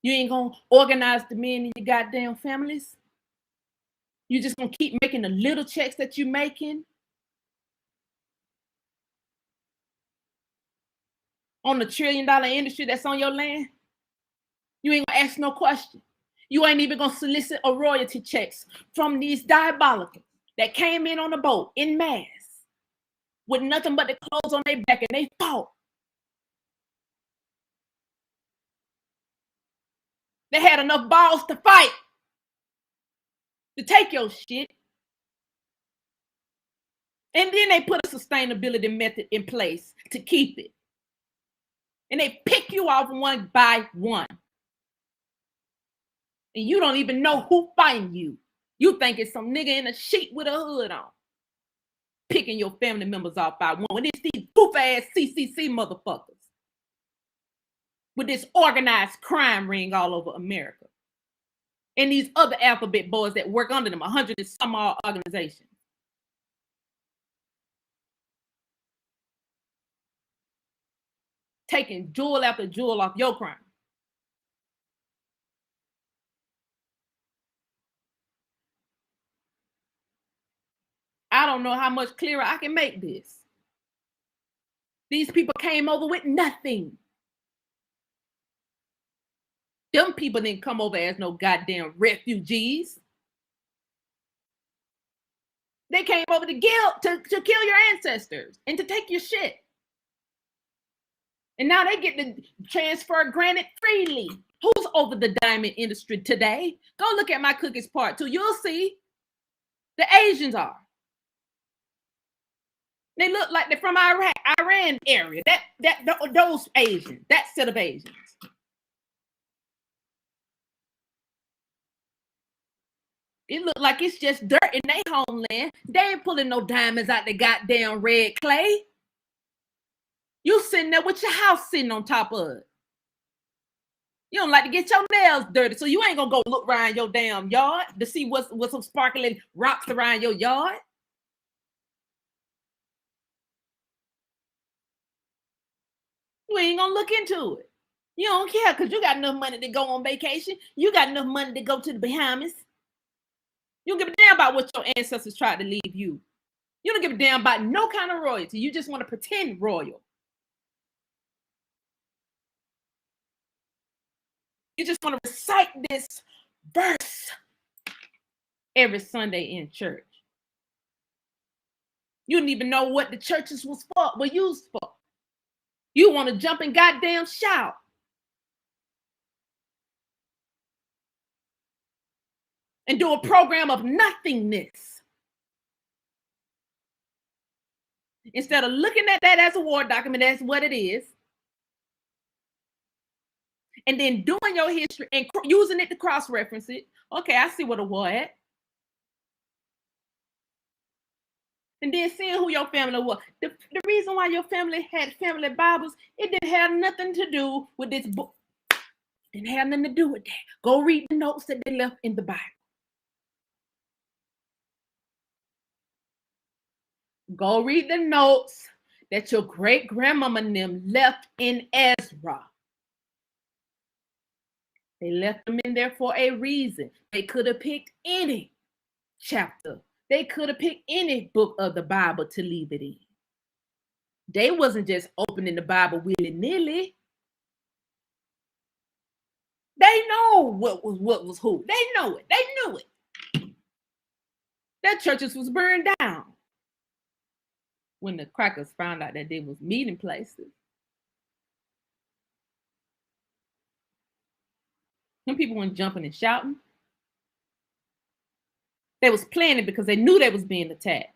You ain't gonna organize the men in your goddamn families. You just gonna keep making the little checks that you're making on the $1 trillion industry that's on your land. You ain't gonna ask no question. You ain't even gonna solicit a royalty checks from these diabolicals that came in on a boat in mass with nothing but the clothes on their back and they fought. They had enough balls to fight, to take your shit. And then they put a sustainability method in place to keep it. And they pick you off one by one. And you don't even know who fighting you. You think it's some nigga in a sheet with a hood on, picking your family members off by one. When it's these poof-ass CCC motherfuckers with this organized crime ring all over America. And these other alphabet boys that work under them, 100 and some odd organizations. Taking jewel after jewel off your crime. I don't know how much clearer I can make this. These people came over with nothing. Them people didn't come over as no goddamn refugees. They came over to kill your ancestors and to take your shit. And now they get the transfer granted freely. Who's over the diamond industry today? Go look at my cookies part 2. You'll see the Asians are. They look like they're from Iran area. Those Asians, that set of Asians. It look like it's just dirt in their homeland. They ain't pulling no diamonds out the goddamn red clay. You sitting there with your house sitting on top of it. You don't like to get your nails dirty, so you ain't gonna go look around your damn yard to see what's some sparkling rocks around your yard. You ain't gonna look into it. You don't care because you got enough money to go on vacation. You got enough money to go to the Bahamas. You don't give a damn about what your ancestors tried to leave you. You don't give a damn about no kind of royalty. You just want to pretend royal. You just want to recite this verse every Sunday in church. You didn't even know what the churches were used for. You want to jump and goddamn shout. And do a program of nothingness. Instead of looking at that as a war document, that's what it is. And then doing your history and using it to cross-reference it. Okay, I see what a war at. And then seeing who your family was. The reason why your family had family Bibles, it didn't have nothing to do with this book. It didn't have nothing to do with that. Go read the notes that they left in the Bible. Go read the notes that your great-grandmama and them left in Ezra. They left them in there for a reason. They could have picked any chapter. They could have picked any book of the Bible to leave it in. They wasn't just opening the Bible willy-nilly. They know what was who. They know it. They knew it. That churches was burned down when the crackers found out that they was meeting places. When people weren't jumping and shouting, they was planning because they knew they was being attacked.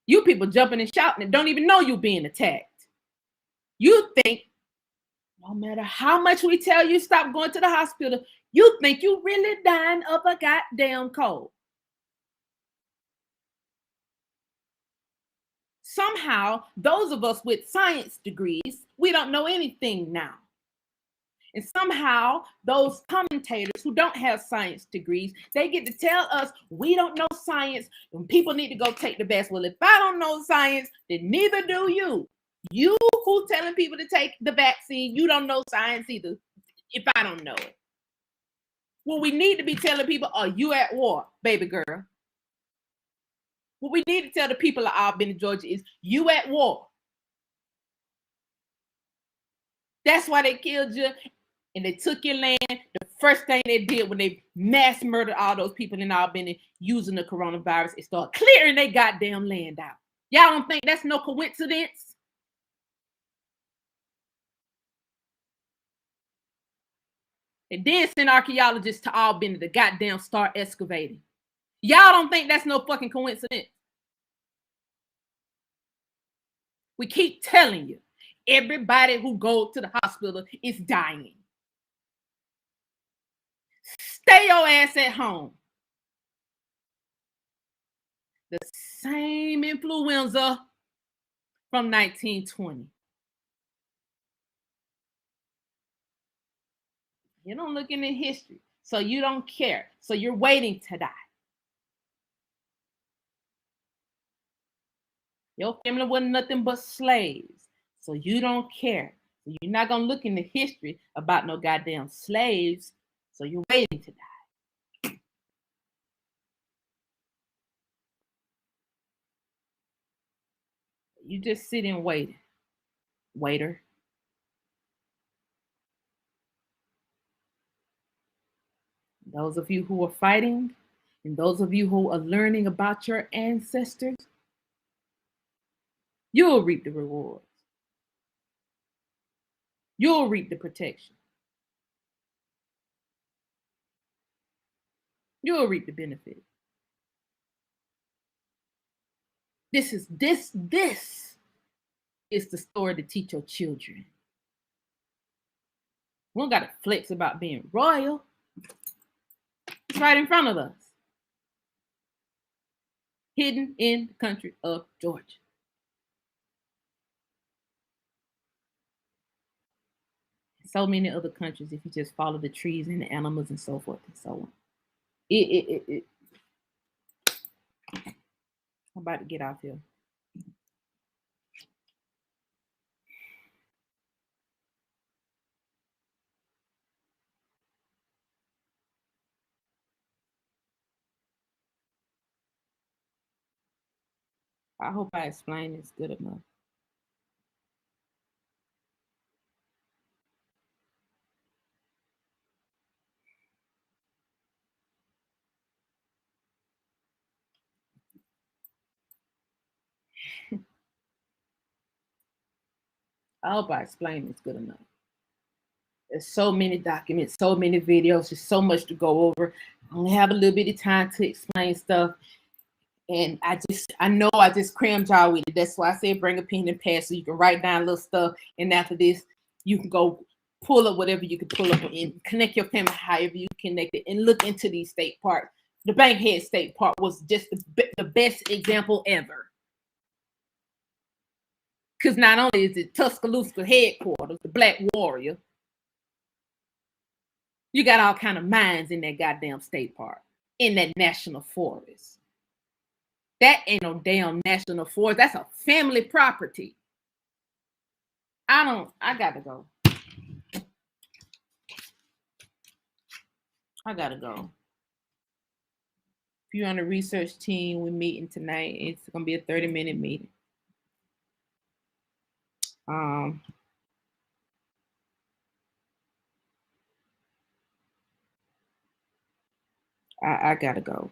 You people jumping and shouting and don't even know you being attacked. You think no matter how much we tell you stop going to the hospital, you think you really dying of a goddamn cold. Somehow, those of us with science degrees, we don't know anything now. And somehow, those commentators who don't have science degrees, they get to tell us we don't know science and people need to go take the vaccine. Well, if I don't know science, then neither do you. You who telling people to take the vaccine, you don't know science either, if I don't know it. What we need to be telling people, are you at war, baby girl? What we need to tell the people of Albany, Georgia is, you at war. That's why they killed you and they took your land. The first thing they did when they mass murdered all those people in Albany using the coronavirus is start clearing their goddamn land out. Y'all don't think that's no coincidence? And then send archaeologists to Albany to goddamn start excavating. Y'all don't think that's no fucking coincidence? We keep telling you, everybody who goes to the hospital is dying. Stay your ass at home. The same influenza from 1920. You don't look in the history, so you don't care. So you're waiting to die. Your family wasn't nothing but slaves, so you don't care. So you're not going to look in the history about no goddamn slaves, so you're waiting to die. You just sit and wait, waiter. Those of you who are fighting, and those of you who are learning about your ancestors, you'll reap the rewards. You'll reap the protection. You'll reap the benefit. This is the story to teach your children. We don't got to flex about being royal. It's right in front of us. Hidden in the country of Georgia. So many other countries, if you just follow the trees and the animals and so forth and so on. I'm about to get off here. I hope I explained this good enough. I hope I explained this good enough. There's so many documents, so many videos, there's so much to go over. I only have a little bit of time to explain stuff. And I know I just crammed y'all with it. That's why I said bring a pen and pad so you can write down little stuff. And after this, you can go pull up whatever you can pull up and connect your family however you connect it and look into these state parks. The Bankhead State Park was just the best example ever. Because not only is it Tuscaloosa headquarters, the Black Warrior, you got all kind of mines in that goddamn state park, in that national forest. That ain't no damn national forest. That's a family property. I gotta go. I gotta go. If you're on the research team, we're meeting tonight. It's gonna be a 30-minute meeting. I gotta go.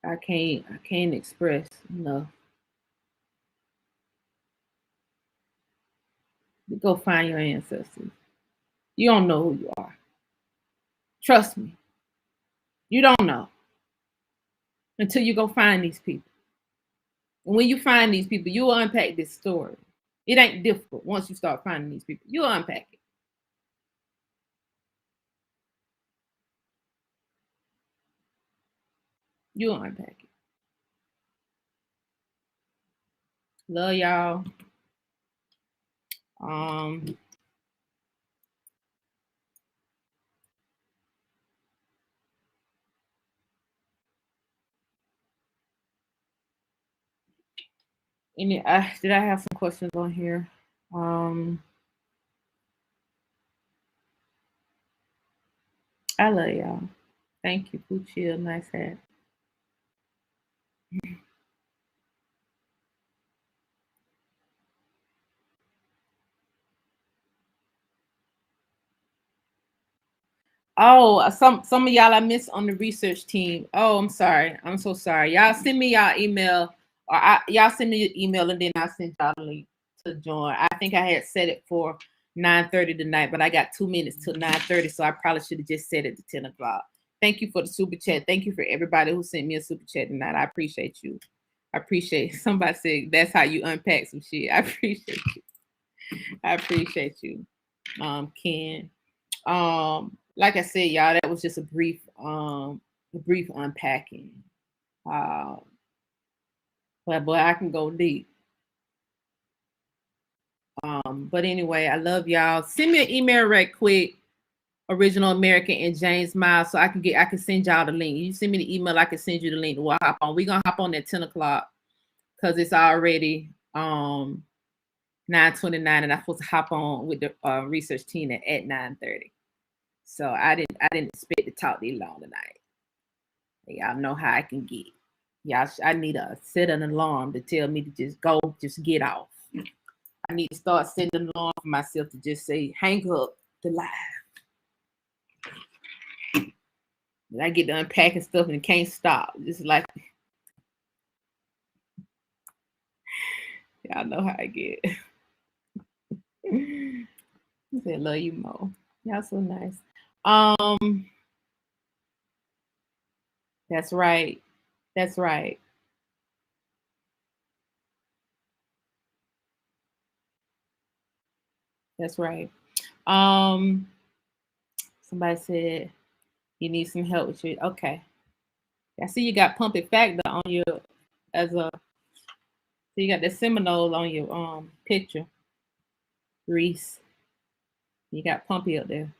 I can't express enough. Go find your ancestors. You don't know who you are. Trust me. You don't know until you go find these people. And when you find these people, you'll unpack this story. It ain't difficult once you start finding these people. You'll unpack it. You'll unpack it. Love y'all. Did I have some questions on here? I love y'all. Thank you, Puchil. Nice hat. Oh, some of y'all I missed on the research team. Oh, I'm sorry. I'm so sorry. Y'all send me y'all email, or y'all send me your email, and then I'll send y'all the link to join. I think I had set it for 9:30 tonight, but I got 2 minutes till 9:30, so I probably should have just set it to 10 o'clock. Thank you for the super chat. Thank you for everybody who sent me a super chat tonight. I appreciate you. I appreciate it. Somebody said that's how you unpack some shit. I appreciate you. I appreciate you, Ken. Like I said, y'all, that was just a brief unpacking. But boy, I can go deep. But anyway, I love y'all. Send me an email right quick, Original American and James Miles, so I can send y'all the link. You send me the email, I can send you the link. We'll hop on. We're gonna hop on at 10 o'clock because it's already 9:29, and I'm supposed to hop on with the research team at 9:30. So I didn't expect to talk this long tonight. Y'all know how I can get. Y'all, I need to set an alarm to tell me to just get off. I need to start setting an alarm for myself to just say, hang up the live. And I get to unpacking stuff and it can't stop. Just like, y'all know how I get. I said, love you more. Y'all so nice. That's right. That's right. That's right. Somebody said you need some help with you. Okay. I see you got Pump It Factor on your so you got the Seminole on your picture. Reese. You got Pumpy up there.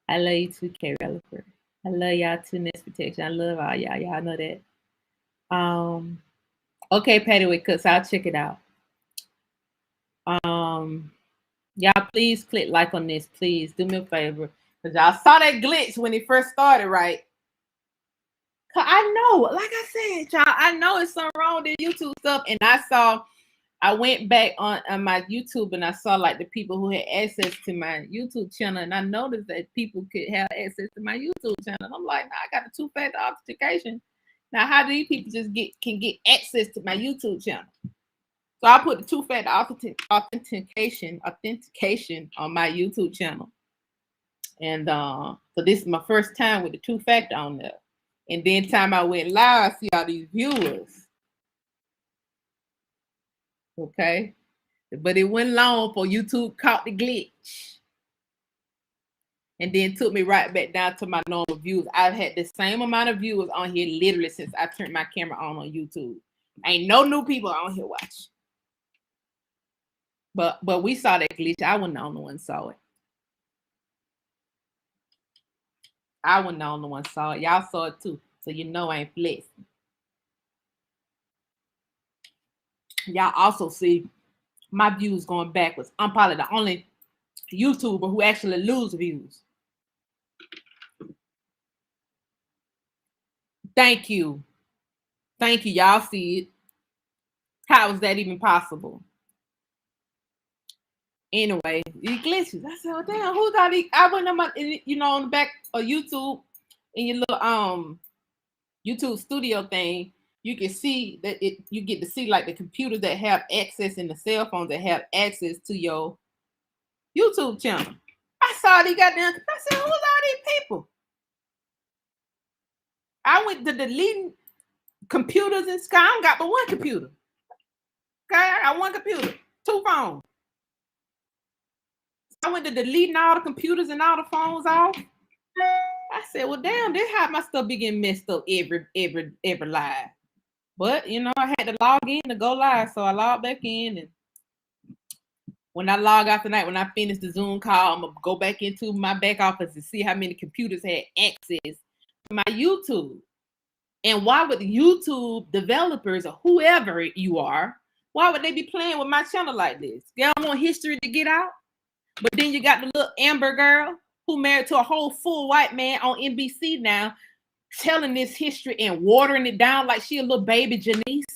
I love you too, K Relifer. I love y'all too, Nest Protection. I love all y'all. Y'all know that. Okay, Patty with Cooks. I'll check it out. Y'all please click like on this. Please do me a favor. Because y'all saw that glitch when it first started, right? Cause I know, like I said, y'all, I know it's something wrong with the YouTube stuff. And I went back on my YouTube and I saw like the people who had access to my YouTube channel, and I noticed that people could have access to my YouTube channel. And I'm like, nah, I got a two-factor authentication. Now, how do these people just can get access to my YouTube channel? So I put the two-factor authentication on my YouTube channel. And so this is my first time with the two-factor on there. And then time I went live, I see all these viewers. Okay. But it went long for YouTube caught the glitch. And then took me right back down to my normal views. I've had the same amount of viewers on here literally since I turned my camera on YouTube. Ain't no new people on here watching. But we saw that glitch. I wasn't the only one saw it. I wasn't the only one saw it. Y'all saw it too. So you know I ain't flexing. Y'all also see my views going backwards. I'm probably the only YouTuber who actually lose views. Thank you. Thank you. Y'all see it. How is that even possible? Anyway, these glitches. I said, oh, damn, who's all these? I went on my, on the back of YouTube in your little YouTube studio thing. You can see that you get to see like the computers that have access and the cell phones that have access to your YouTube channel. I saw these goddamn. I said, who's all these people? I went to deleting computers and Sky. I don't got but one computer. Okay, I got one computer, two phones. I went to deleting all the computers and all the phones off. I said, well, damn, this how my stuff be getting messed up every live. But I had to log in to go live, so I logged back in, and when I log out tonight, when I finish the Zoom call, I'm gonna go back into my back office and see how many computers had access to my YouTube. And why would YouTube developers or whoever you are, why would they be playing with my channel like this? They don't want history to get out. But then you got the little Amber girl who married to a whole full white man on NBC now, telling this history and watering it down like she a little baby Janice.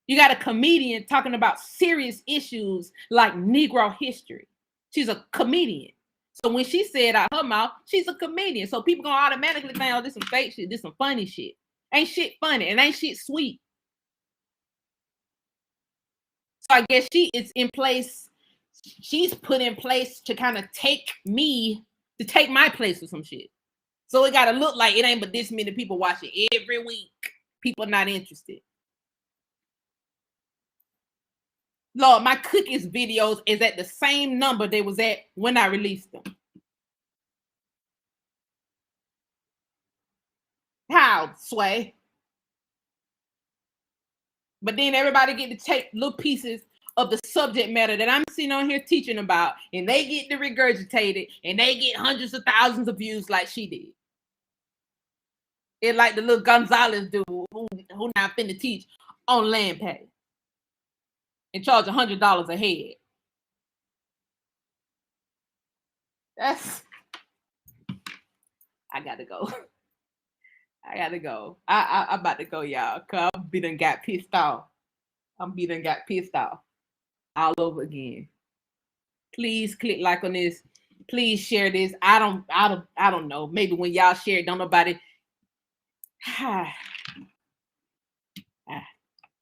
You got a comedian talking about serious issues like Negro history. She's a comedian. So when she said out her mouth, she's a comedian. So people gonna automatically think, oh, this some fake shit, this some funny shit. Ain't shit funny and ain't shit sweet. So I guess she is in place. She's put in place to kind of take my place for some shit. So it gotta look like it ain't but this many people watching every week. People not interested. Lord, my cookies videos is at the same number they was at when I released them. How, Sway? But then everybody get to take little pieces of the subject matter that I'm sitting on here teaching about, and they get to regurgitate it, and they get hundreds of thousands of views like she did. It's like the little Gonzalez dude who now finna teach on land pay and charge $100 a head. I gotta go. I gotta go. I'm about to go, y'all, because I'm done got pissed off. All over again. Please click like on this. Please share this. I don't know. Maybe when y'all share it, don't nobody.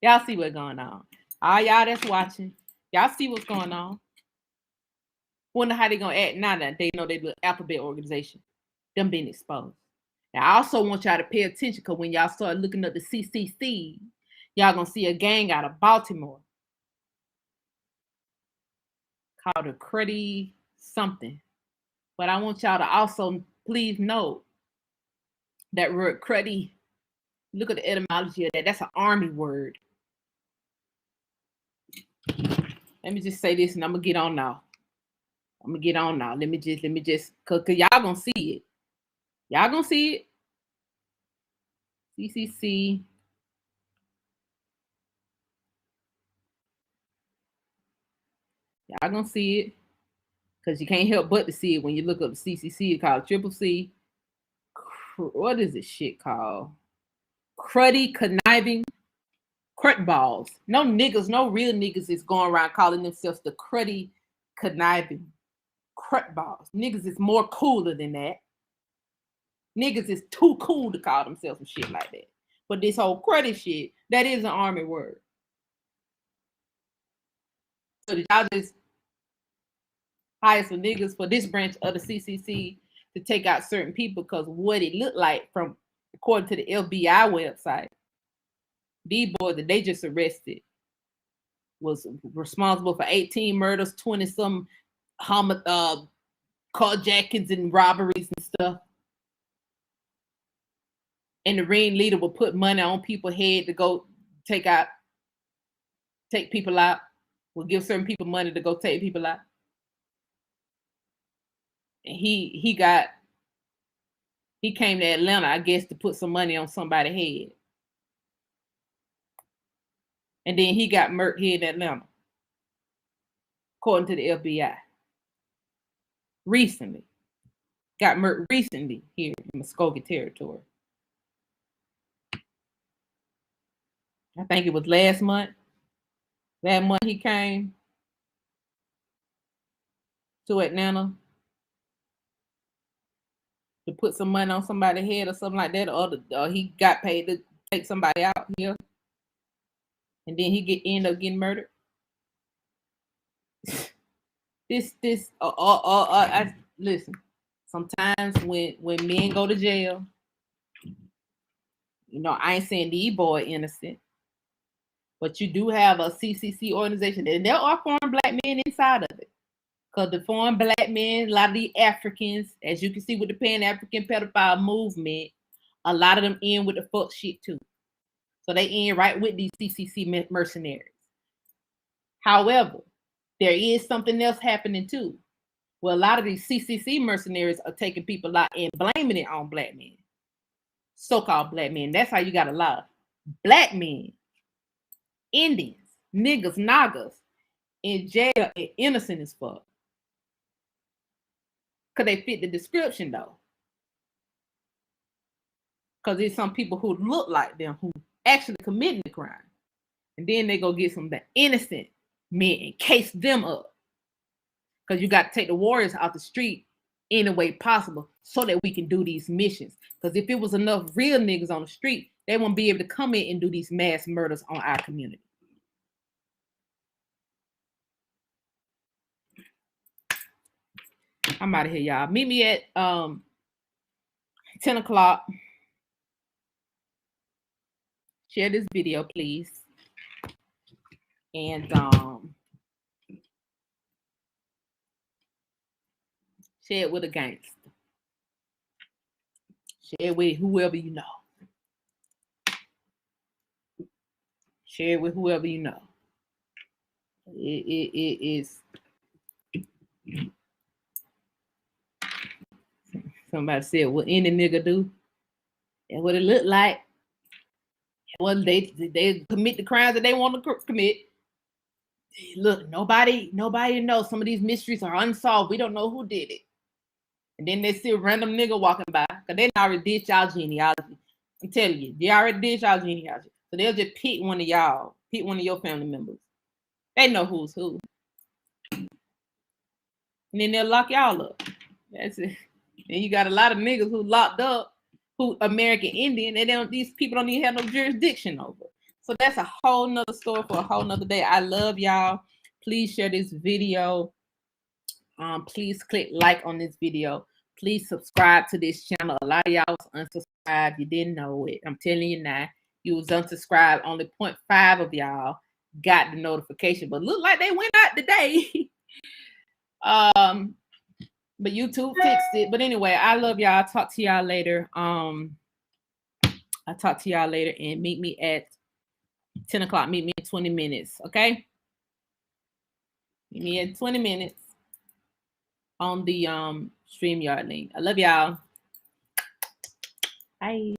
Y'all see what's going on. All y'all that's watching, y'all see what's going on. Wonder how they gonna act now that they know they the alphabet organization. Them being exposed. Now, I also want y'all to pay attention because when y'all start looking up the CCC, y'all gonna see a gang out of Baltimore called a cruddy something. But I want y'all to also please know that word cruddy. Look at the etymology of that. That's an army word. Let me just say this, and I'm gonna get on now. Let me just, cause y'all gonna see it. Y'all gonna see it. CCC Y'all gonna see it. Because you can't help but to see it when you look up the CCC. It's called Triple C. What is this shit called? Cruddy conniving crut balls. No niggas, no real niggas is going around calling themselves the cruddy conniving crut balls. Niggas is more cooler than that. Niggas is too cool to call themselves some shit like that. But this whole cruddy shit, that is an army word. So did y'all just hire some niggas for this branch of the CCC to take out certain people because what it looked like from, according to the FBI website, these boys that they just arrested was responsible for 18 murders, 20-some carjackings and robberies and stuff. And the ringleader will put money on people's head to go take people out. Will give certain people money to go take people out. And he came to Atlanta, I guess, to put some money on somebody's head. And then he got murked here in Atlanta, according to the FBI. Recently. Got murked recently here in Muskogee territory. I think it was last month. That month he came to Atlanta to put some money on somebody's head or something like that, or he got paid to take somebody out here, and then he end up getting murdered. Listen. Sometimes when men go to jail, you know, I ain't saying the boy innocent, but you do have a CCC organization, and there are foreign black men inside of it. Because the foreign black men, a lot of the Africans, as you can see with the Pan-African pedophile movement, a lot of them end with the fuck shit too. So they end right with these CCC mercenaries. However, there is something else happening too. Well, a lot of these CCC mercenaries are taking people out and blaming it on black men. So-called black men. That's how you got a lot of black men, Indians, niggas, nagas, in jail and innocent as fuck. Because they fit the description, though. Because there's some people who look like them who actually committing the crime. And then they go get some of the innocent men and case them up. Because you got to take the warriors out the street any way possible so that we can do these missions. Because if it was enough real niggas on the street, they won't be able to come in and do these mass murders on our community. I'm out of here, y'all. Meet me at 10 o'clock. Share this video, please. And share it with a gangster. Share it with whoever you know. Share it with whoever you know. It is. Somebody said, "What any nigga do?" And what it looked like. Well, they commit the crimes that they want to commit. Look, nobody knows. Some of these mysteries are unsolved. We don't know who did it. And then they see a random nigga walking by because they already did y'all genealogy. I'm telling you, they already did y'all genealogy. So they'll just pick one of y'all, pick one of your family members. They know who's who. And then they'll lock y'all up. That's it. And you got a lot of niggas who locked up, who American Indian, and these people don't even have no jurisdiction over. So that's a whole nother story for a whole nother day. I love y'all. Please share this video. Please click like on this video. Please subscribe to this channel. A lot of y'all was unsubscribed. You didn't know it. I'm telling you now. You was unsubscribed. Only 0.5 of y'all got the notification, but look like they went out today. But YouTube fixed it. But anyway, I love y'all. I'll talk to y'all later. I'll talk to y'all later, and meet me at 10 o'clock. Meet me in 20 minutes. Okay? Meet me in 20 minutes on the StreamYard link. I love y'all. Bye.